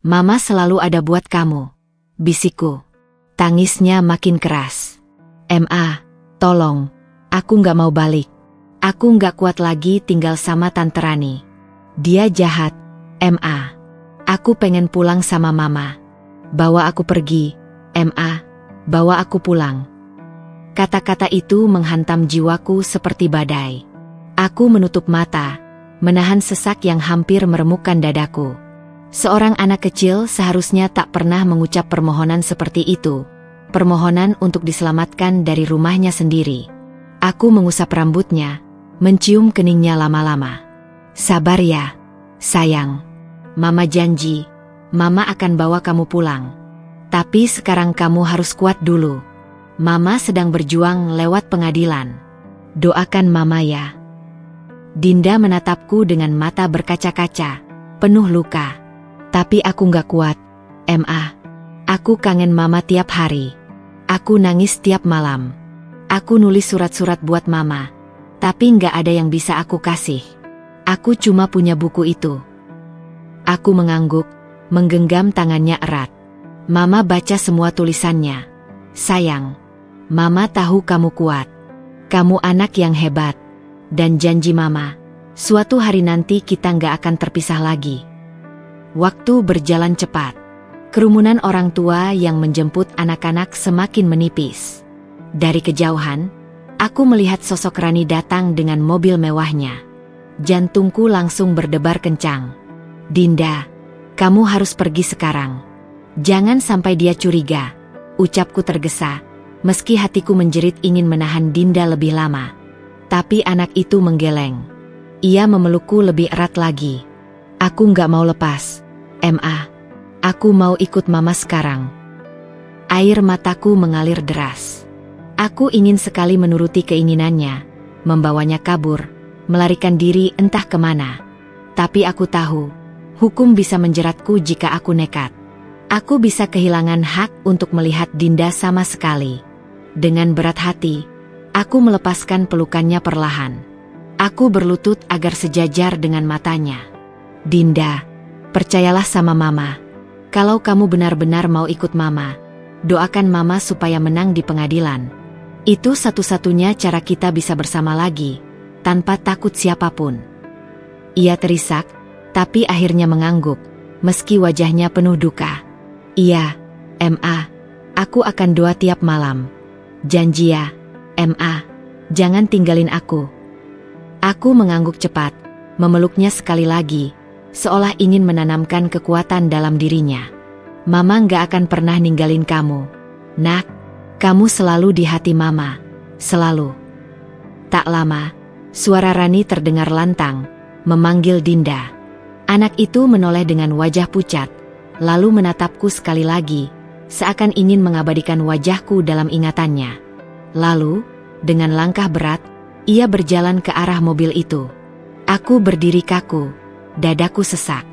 Mama selalu ada buat kamu," bisikku. Tangisnya makin keras. "Ma, tolong, aku nggak mau balik. Aku nggak kuat lagi tinggal sama Tante Rani. Dia jahat, Ma. Aku pengen pulang sama Mama. Bawa aku pergi, Ma. Bawa aku pulang." Kata-kata itu menghantam jiwaku seperti badai. Aku menutup mata, menahan sesak yang hampir meremukkan dadaku. Seorang anak kecil seharusnya tak pernah mengucap permohonan seperti itu. Permohonan untuk diselamatkan dari rumahnya sendiri. Aku mengusap rambutnya, mencium keningnya lama-lama. "Sabar ya, sayang. Mama janji, Mama akan bawa kamu pulang. Tapi sekarang kamu harus kuat dulu. Mama sedang berjuang lewat pengadilan. Doakan Mama ya." Dinda menatapku dengan mata berkaca-kaca, penuh luka. Tapi aku gak kuat, Ma. Aku kangen Mama tiap hari. Aku nangis tiap malam. Aku nulis surat-surat buat Mama, tapi gak ada yang bisa aku kasih. Aku cuma punya buku itu. Aku mengangguk, menggenggam tangannya erat. Mama baca semua tulisannya. "Sayang, Mama tahu kamu kuat. Kamu anak yang hebat. Dan janji Mama, suatu hari nanti kita nggak akan terpisah lagi." Waktu berjalan cepat. Kerumunan orang tua yang menjemput anak-anak semakin menipis. Dari kejauhan, aku melihat sosok Rani datang dengan mobil mewahnya. Jantungku langsung berdebar kencang. "Dinda, kamu harus pergi sekarang. Jangan sampai dia curiga," ucapku tergesa, meski hatiku menjerit ingin menahan Dinda lebih lama. Tapi anak itu menggeleng. Ia memelukku lebih erat lagi. "Aku nggak mau lepas, Ma. Aku mau ikut Mama sekarang." Air mataku mengalir deras. Aku ingin sekali menuruti keinginannya, membawanya kabur, melarikan diri entah kemana. Tapi aku tahu, hukum bisa menjeratku jika aku nekat. Aku bisa kehilangan hak untuk melihat Dinda sama sekali. Dengan berat hati, aku melepaskan pelukannya perlahan. Aku berlutut agar sejajar dengan matanya. "Dinda, percayalah sama Mama. Kalau kamu benar-benar mau ikut Mama, doakan Mama supaya menang di pengadilan. Itu satu-satunya cara kita bisa bersama lagi, tanpa takut siapapun." Ia terisak, tapi akhirnya mengangguk, meski wajahnya penuh duka. "Iya, Ma. Aku akan doa tiap malam. Janji ya, Ma. Jangan tinggalin aku." Aku mengangguk cepat, memeluknya sekali lagi, seolah ingin menanamkan kekuatan dalam dirinya. "Mama nggak akan pernah ninggalin kamu. Nak, kamu selalu di hati Mama. Selalu." Tak lama, suara Rani terdengar lantang, memanggil Dinda. Anak itu menoleh dengan wajah pucat, lalu menatapku sekali lagi, seakan ingin mengabadikan wajahku dalam ingatannya. Lalu, dengan langkah berat, ia berjalan ke arah mobil itu. Aku berdiri kaku, dadaku sesak.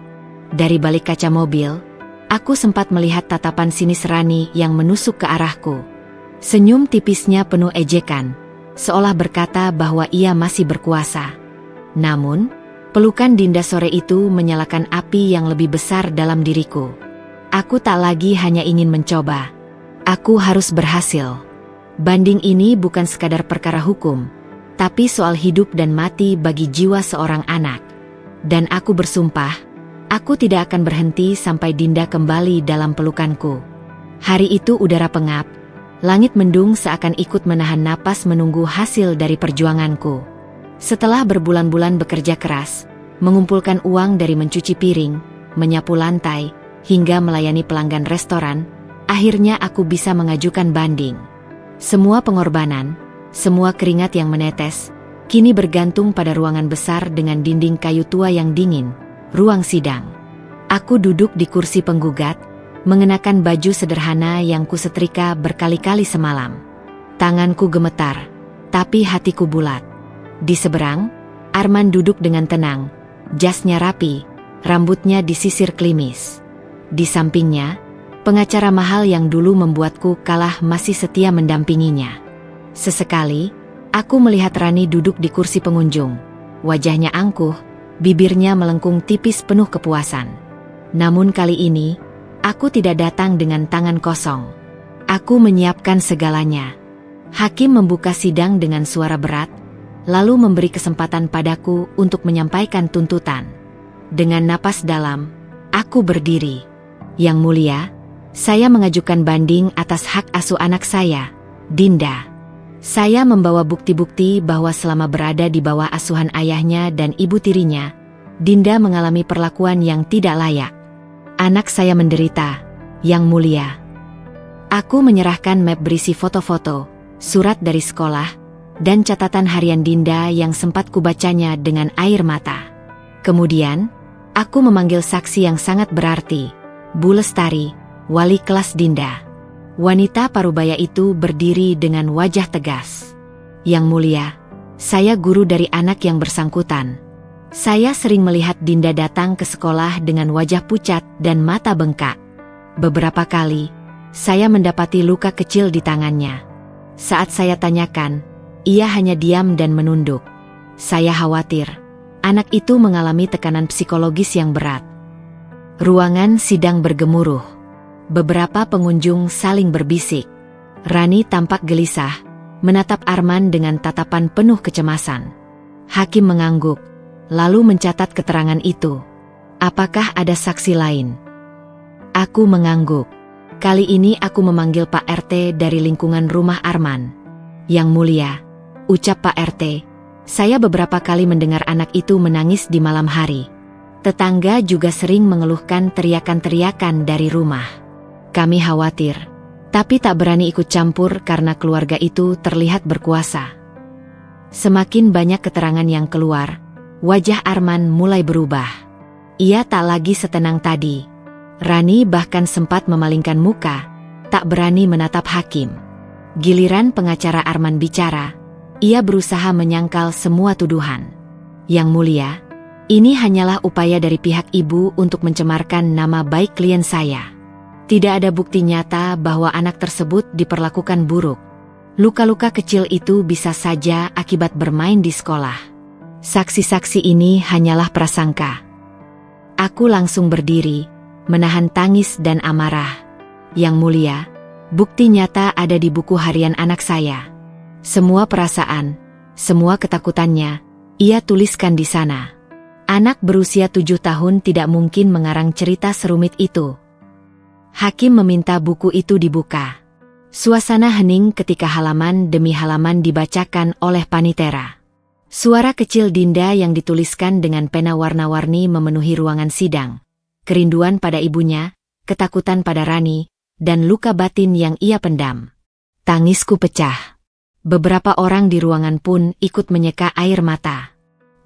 Dari balik kaca mobil, aku sempat melihat tatapan sinis Rani yang menusuk ke arahku. Senyum tipisnya penuh ejekan, seolah berkata bahwa ia masih berkuasa. Namun, pelukan Dinda sore itu menyalakan api yang lebih besar dalam diriku. Aku tak lagi hanya ingin mencoba. Aku harus berhasil. Banding ini bukan sekadar perkara hukum, tapi soal hidup dan mati bagi jiwa seorang anak. Dan aku bersumpah, aku tidak akan berhenti sampai Dinda kembali dalam pelukanku. Hari itu udara pengap, langit mendung seakan ikut menahan napas menunggu hasil dari perjuanganku. Setelah berbulan-bulan bekerja keras, mengumpulkan uang dari mencuci piring, menyapu lantai, hingga melayani pelanggan restoran, akhirnya aku bisa mengajukan banding. Semua pengorbanan, semua keringat yang menetes, kini bergantung pada ruangan besar dengan dinding kayu tua yang dingin, ruang sidang. Aku duduk di kursi penggugat, mengenakan baju sederhana yang kusetrika berkali-kali semalam. Tanganku gemetar, tapi hatiku bulat. Di seberang, Arman duduk dengan tenang, jasnya rapi, rambutnya disisir klimis. Di sampingnya, pengacara mahal yang dulu membuatku kalah masih setia mendampinginya. Sesekali, aku melihat Rani duduk di kursi pengunjung. Wajahnya angkuh, bibirnya melengkung tipis penuh kepuasan. Namun kali ini, aku tidak datang dengan tangan kosong. Aku menyiapkan segalanya. Hakim membuka sidang dengan suara berat, lalu memberi kesempatan padaku untuk menyampaikan tuntutan. Dengan napas dalam, aku berdiri. Yang Mulia, saya mengajukan banding atas hak asuh anak saya, Dinda. Saya membawa bukti-bukti bahwa selama berada di bawah asuhan ayahnya dan ibu tirinya, Dinda mengalami perlakuan yang tidak layak. Anak saya menderita, Yang Mulia. Aku menyerahkan map berisi foto-foto, surat dari sekolah, dan catatan harian Dinda yang sempat kubacanya dengan air mata. Kemudian, aku memanggil saksi yang sangat berarti, Bu Lestari, wali kelas Dinda. Wanita parubaya itu berdiri dengan wajah tegas. Yang Mulia, saya guru dari anak yang bersangkutan. Saya sering melihat Dinda datang ke sekolah dengan wajah pucat dan mata bengkak. Beberapa kali, saya mendapati luka kecil di tangannya. Saat saya tanyakan, ia hanya diam dan menunduk. Saya khawatir, anak itu mengalami tekanan psikologis yang berat. Ruangan sidang bergemuruh. Beberapa pengunjung saling berbisik. Rani tampak gelisah, menatap Arman dengan tatapan penuh kecemasan. Hakim mengangguk, lalu mencatat keterangan itu. Apakah ada saksi lain? Aku mengangguk. Kali ini aku memanggil Pak RT dari lingkungan rumah Arman. Yang Mulia, ucap Pak RT, saya beberapa kali mendengar anak itu menangis di malam hari. Tetangga juga sering mengeluhkan teriakan-teriakan dari rumah. Kami khawatir, tapi tak berani ikut campur karena keluarga itu terlihat berkuasa. Semakin banyak keterangan yang keluar, wajah Arman mulai berubah. Ia tak lagi setenang tadi. Rani bahkan sempat memalingkan muka, tak berani menatap hakim. Giliran pengacara Arman bicara, ia berusaha menyangkal semua tuduhan. Yang Mulia, ini hanyalah upaya dari pihak ibu untuk mencemarkan nama baik klien saya. Tidak ada bukti nyata bahwa anak tersebut diperlakukan buruk. Luka-luka kecil itu bisa saja akibat bermain di sekolah. Saksi-saksi ini hanyalah prasangka. Aku langsung berdiri, menahan tangis dan amarah. Yang Mulia, bukti nyata ada di buku harian anak saya. Semua perasaan, semua ketakutannya, ia tuliskan di sana. Anak berusia 7 tahun tidak mungkin mengarang cerita serumit itu. Hakim meminta buku itu dibuka. Suasana hening ketika halaman demi halaman dibacakan oleh panitera. Suara kecil Dinda yang dituliskan dengan pena warna-warni memenuhi ruangan sidang. Kerinduan pada ibunya, ketakutan pada Rani, dan luka batin yang ia pendam. Tangisku pecah. Beberapa orang di ruangan pun ikut menyeka air mata.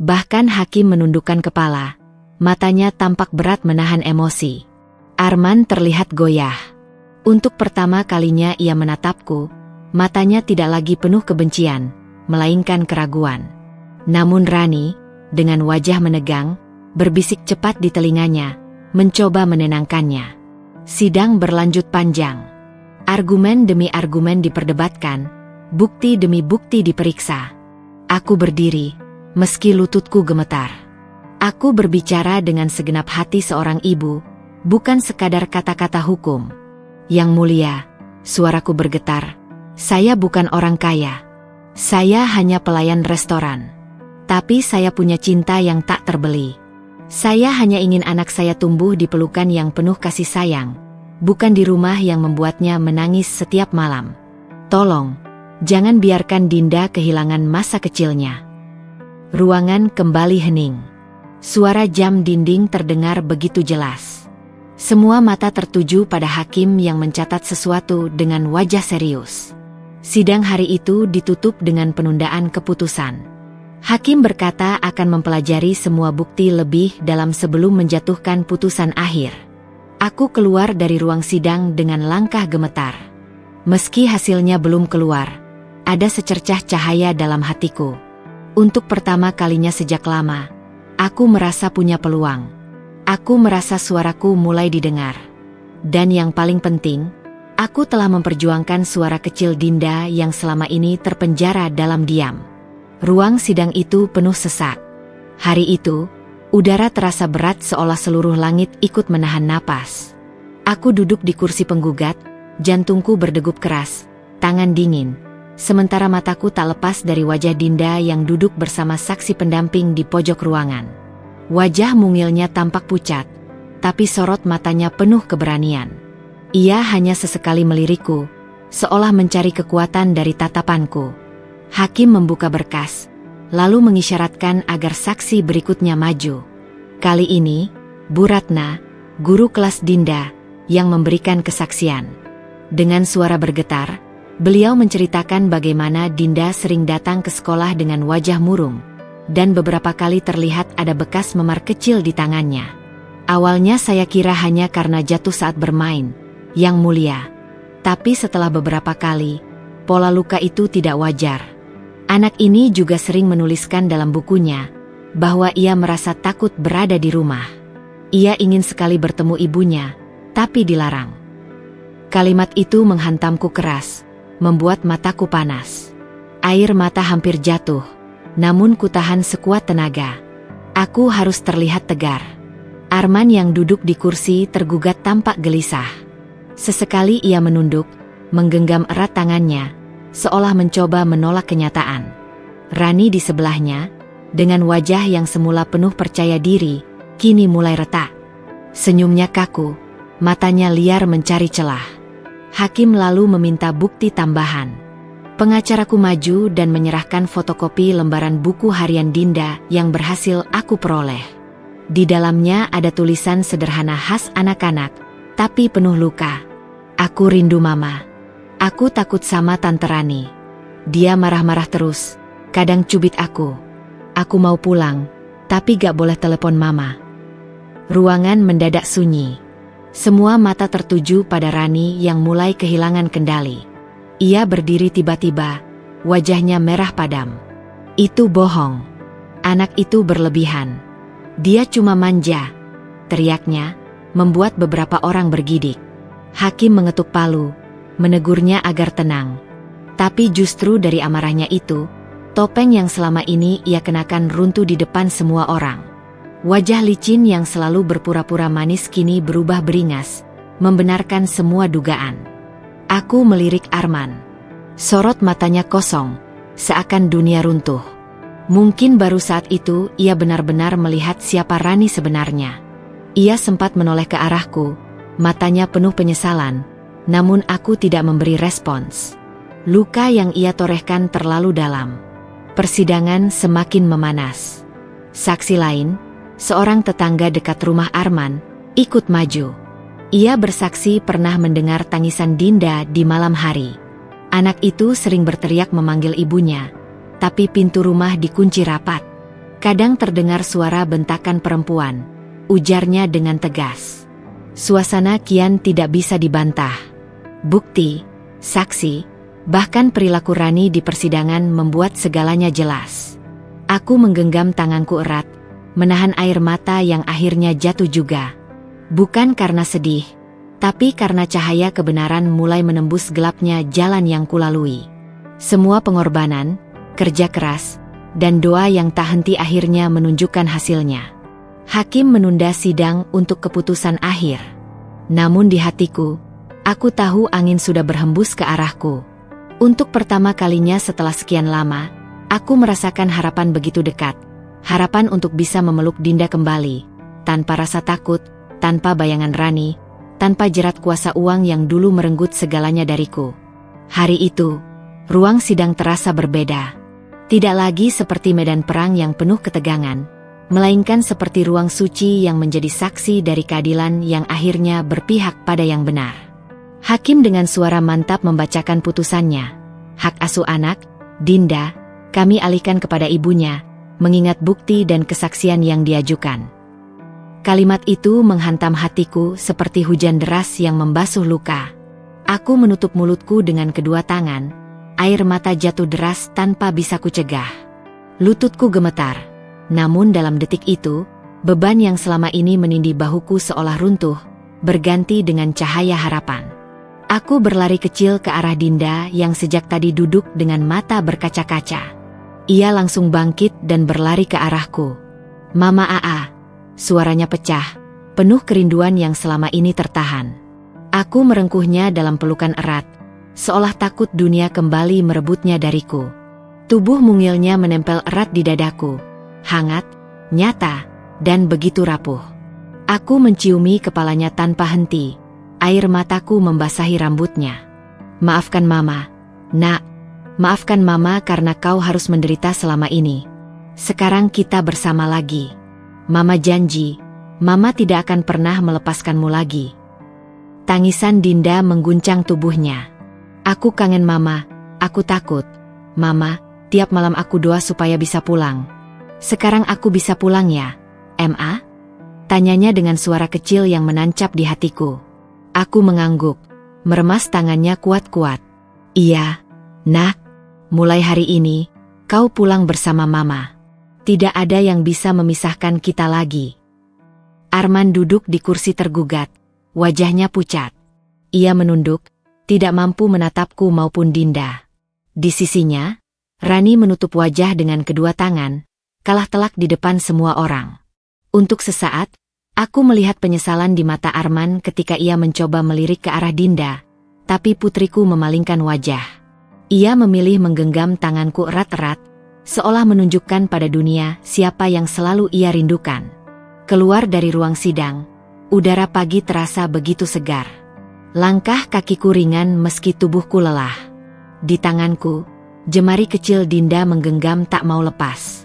Bahkan hakim menundukkan kepala. Matanya tampak berat menahan emosi. Arman terlihat goyah. Untuk pertama kalinya ia menatapku, matanya tidak lagi penuh kebencian, melainkan keraguan. Namun Rani, dengan wajah menegang, berbisik cepat di telinganya, mencoba menenangkannya. Sidang berlanjut panjang. Argumen demi argumen diperdebatkan, bukti demi bukti diperiksa. Aku berdiri, meski lututku gemetar. Aku berbicara dengan segenap hati seorang ibu, bukan sekadar kata-kata hukum. Yang Mulia, suaraku bergetar. Saya bukan orang kaya. Saya hanya pelayan restoran. Tapi saya punya cinta yang tak terbeli. Saya hanya ingin anak saya tumbuh di pelukan yang penuh kasih sayang, bukan di rumah yang membuatnya menangis setiap malam. Tolong, jangan biarkan Dinda kehilangan masa kecilnya. Ruangan kembali hening. Suara jam dinding terdengar begitu jelas. Semua mata tertuju pada hakim yang mencatat sesuatu dengan wajah serius. Sidang hari itu ditutup dengan penundaan keputusan. Hakim berkata akan mempelajari semua bukti lebih dalam sebelum menjatuhkan putusan akhir. Aku keluar dari ruang sidang dengan langkah gemetar. Meski hasilnya belum keluar, ada secercah cahaya dalam hatiku. Untuk pertama kalinya sejak lama, aku merasa punya peluang. Aku merasa suaraku mulai didengar. Dan yang paling penting, aku telah memperjuangkan suara kecil Dinda yang selama ini terpenjara dalam diam. Ruang sidang itu penuh sesak. Hari itu, udara terasa berat seolah seluruh langit ikut menahan napas. Aku duduk di kursi penggugat, jantungku berdegup keras, tangan dingin. Sementara mataku tak lepas dari wajah Dinda yang duduk bersama saksi pendamping di pojok ruangan. Wajah mungilnya tampak pucat, tapi sorot matanya penuh keberanian. Ia hanya sesekali melirikku, seolah mencari kekuatan dari tatapanku. Hakim membuka berkas, lalu mengisyaratkan agar saksi berikutnya maju. Kali ini, Bu Ratna, guru kelas Dinda, yang memberikan kesaksian. Dengan suara bergetar, beliau menceritakan bagaimana Dinda sering datang ke sekolah dengan wajah murung, dan beberapa kali terlihat ada bekas memar kecil di tangannya. Awalnya saya kira hanya karena jatuh saat bermain, Yang Mulia. Tapi setelah beberapa kali, pola luka itu tidak wajar. Anak ini juga sering menuliskan dalam bukunya bahwa ia merasa takut berada di rumah. Ia ingin sekali bertemu ibunya, tapi dilarang. Kalimat itu menghantamku keras, membuat mataku panas. Air mata hampir jatuh, namun kutahan sekuat tenaga. Aku harus terlihat tegar. Arman yang duduk di kursi tergugat tampak gelisah. Sesekali ia menunduk, menggenggam erat tangannya, seolah mencoba menolak kenyataan. Rani di sebelahnya, dengan wajah yang semula penuh percaya diri, kini mulai retak. Senyumnya kaku, matanya liar mencari celah. Hakim lalu meminta bukti tambahan. Pengacaraku maju dan menyerahkan fotokopi lembaran buku harian Dinda yang berhasil aku peroleh. Di dalamnya ada tulisan sederhana khas anak-anak, tapi penuh luka. Aku rindu Mama. Aku takut sama Tante Rani. Dia marah-marah terus, kadang cubit aku. Aku mau pulang, tapi gak boleh telepon Mama. Ruangan mendadak sunyi. Semua mata tertuju pada Rani yang mulai kehilangan kendali. Ia berdiri tiba-tiba, wajahnya merah padam. Itu bohong. Anak itu berlebihan. Dia cuma manja, teriaknya, membuat beberapa orang bergidik. Hakim mengetuk palu, menegurnya agar tenang. Tapi justru dari amarahnya itu, topeng yang selama ini ia kenakan runtuh di depan semua orang. Wajah licin yang selalu berpura-pura manis kini berubah beringas, membenarkan semua dugaan. Aku melirik Arman. Sorot matanya kosong, seakan dunia runtuh. Mungkin baru saat itu ia benar-benar melihat siapa Rani sebenarnya. Ia sempat menoleh ke arahku, matanya penuh penyesalan, namun aku tidak memberi respons. Luka yang ia torehkan terlalu dalam. Persidangan semakin memanas. Saksi lain, seorang tetangga dekat rumah Arman, ikut maju. Ia bersaksi pernah mendengar tangisan Dinda di malam hari. Anak itu sering berteriak memanggil ibunya, tapi pintu rumah dikunci rapat. Kadang terdengar suara bentakan perempuan, ujarnya dengan tegas. Suasana kian tidak bisa dibantah. Bukti, saksi, bahkan perilaku Rani di persidangan membuat segalanya jelas. Aku menggenggam tanganku erat, menahan air mata yang akhirnya jatuh juga. Bukan karena sedih, tapi karena cahaya kebenaran mulai menembus gelapnya jalan yang kulalui. Semua pengorbanan, kerja keras, dan doa yang tak henti akhirnya menunjukkan hasilnya. Hakim menunda sidang untuk keputusan akhir. Namun di hatiku, aku tahu angin sudah berhembus ke arahku. Untuk pertama kalinya setelah sekian lama, aku merasakan harapan begitu dekat. Harapan untuk bisa memeluk Dinda kembali, tanpa rasa takut, tanpa bayangan Rani, tanpa jerat kuasa uang yang dulu merenggut segalanya dariku. Hari itu, ruang sidang terasa berbeda. Tidak lagi seperti medan perang yang penuh ketegangan, melainkan seperti ruang suci yang menjadi saksi dari keadilan yang akhirnya berpihak pada yang benar. Hakim dengan suara mantap membacakan putusannya. Hak asuh anak, Dinda, kami alihkan kepada ibunya, mengingat bukti dan kesaksian yang diajukan. Kalimat itu menghantam hatiku seperti hujan deras yang membasuh luka. Aku menutup mulutku dengan kedua tangan, air mata jatuh deras tanpa bisa kucegah. Lututku gemetar, namun dalam detik itu, beban yang selama ini menindih bahuku seolah runtuh, berganti dengan cahaya harapan. Aku berlari kecil ke arah Dinda yang sejak tadi duduk dengan mata berkaca-kaca. Ia langsung bangkit dan berlari ke arahku. "Mama Aa," suaranya pecah, penuh kerinduan yang selama ini tertahan. Aku merengkuhnya dalam pelukan erat, seolah takut dunia kembali merebutnya dariku. Tubuh mungilnya menempel erat di dadaku, hangat, nyata, dan begitu rapuh. Aku menciumi kepalanya tanpa henti, air mataku membasahi rambutnya. "Maafkan Mama, Nak. Maafkan Mama karena kau harus menderita selama ini. Sekarang kita bersama lagi. Mama janji, Mama tidak akan pernah melepaskanmu lagi." Tangisan Dinda mengguncang tubuhnya. "Aku kangen Mama, aku takut. Mama, tiap malam aku doa supaya bisa pulang. Sekarang aku bisa pulang ya, Ma?" Tanyanya dengan suara kecil yang menancap di hatiku. Aku mengangguk, meremas tangannya kuat-kuat. "Iya, Nak. Mulai hari ini, kau pulang bersama Mama. Tidak ada yang bisa memisahkan kita lagi." Arman duduk di kursi tergugat, wajahnya pucat. Ia menunduk, tidak mampu menatapku maupun Dinda. Di sisinya, Rani menutup wajah dengan kedua tangan, kalah telak di depan semua orang. Untuk sesaat, aku melihat penyesalan di mata Arman ketika ia mencoba melirik ke arah Dinda, tapi putriku memalingkan wajah. Ia memilih menggenggam tanganku erat-erat, seolah menunjukkan pada dunia siapa yang selalu ia rindukan. Keluar dari ruang sidang, udara pagi terasa begitu segar. Langkah kakiku ringan meski tubuhku lelah. Di tanganku, jemari kecil Dinda menggenggam tak mau lepas.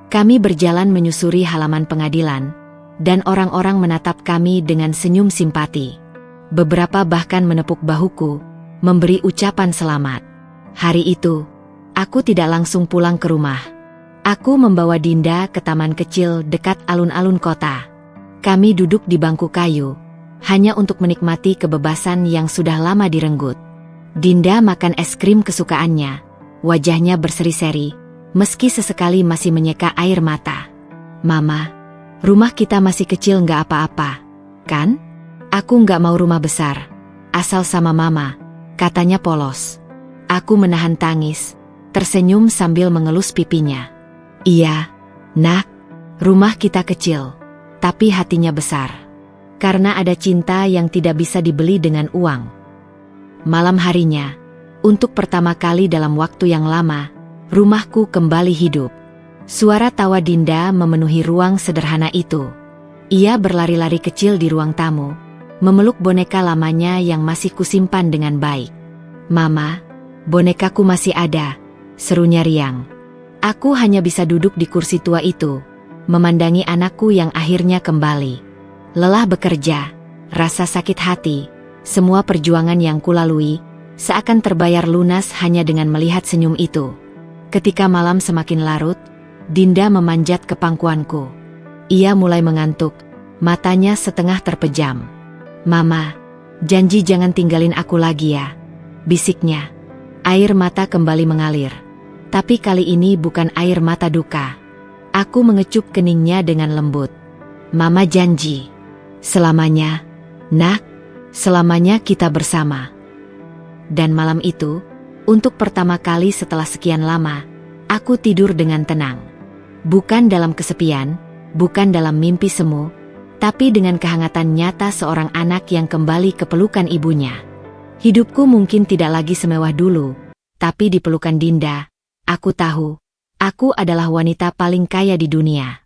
Kami berjalan menyusuri halaman pengadilan, dan orang-orang menatap kami dengan senyum simpati. Beberapa bahkan menepuk bahuku, memberi ucapan selamat. Hari itu, aku tidak langsung pulang ke rumah. Aku membawa Dinda ke taman kecil dekat alun-alun kota. Kami duduk di bangku kayu, hanya untuk menikmati kebebasan yang sudah lama direnggut. Dinda makan es krim kesukaannya, wajahnya berseri-seri, meski sesekali masih menyeka air mata. "Mama, rumah kita masih kecil nggak apa-apa, kan? Aku nggak mau rumah besar, asal sama Mama," katanya polos. Aku menahan tangis, tersenyum sambil mengelus pipinya. "Iya, Nak, rumah kita kecil, tapi hatinya besar. Karena ada cinta yang tidak bisa dibeli dengan uang." Malam harinya, untuk pertama kali dalam waktu yang lama, rumahku kembali hidup. Suara tawa Dinda memenuhi ruang sederhana itu. Ia berlari-lari kecil di ruang tamu, memeluk boneka lamanya yang masih kusimpan dengan baik. "Mama, bonekaku masih ada," serunya riang. Aku hanya bisa duduk di kursi tua itu, memandangi anakku yang akhirnya kembali. Lelah bekerja, rasa sakit hati, semua perjuangan yang kulalui, seakan terbayar lunas hanya dengan melihat senyum itu. Ketika malam semakin larut, Dinda memanjat ke pangkuanku. Ia mulai mengantuk, matanya setengah terpejam. "Mama, janji jangan tinggalin aku lagi ya," bisiknya. Air mata kembali mengalir. Tapi kali ini bukan air mata duka. Aku mengecup keningnya dengan lembut. "Mama janji. Selamanya, Nak, selamanya kita bersama." Dan malam itu, untuk pertama kali setelah sekian lama, aku tidur dengan tenang. Bukan dalam kesepian, bukan dalam mimpi semu, tapi dengan kehangatan nyata seorang anak yang kembali ke pelukan ibunya. Hidupku mungkin tidak lagi semewah dulu, tapi di pelukan Dinda, aku tahu, aku adalah wanita paling kaya di dunia.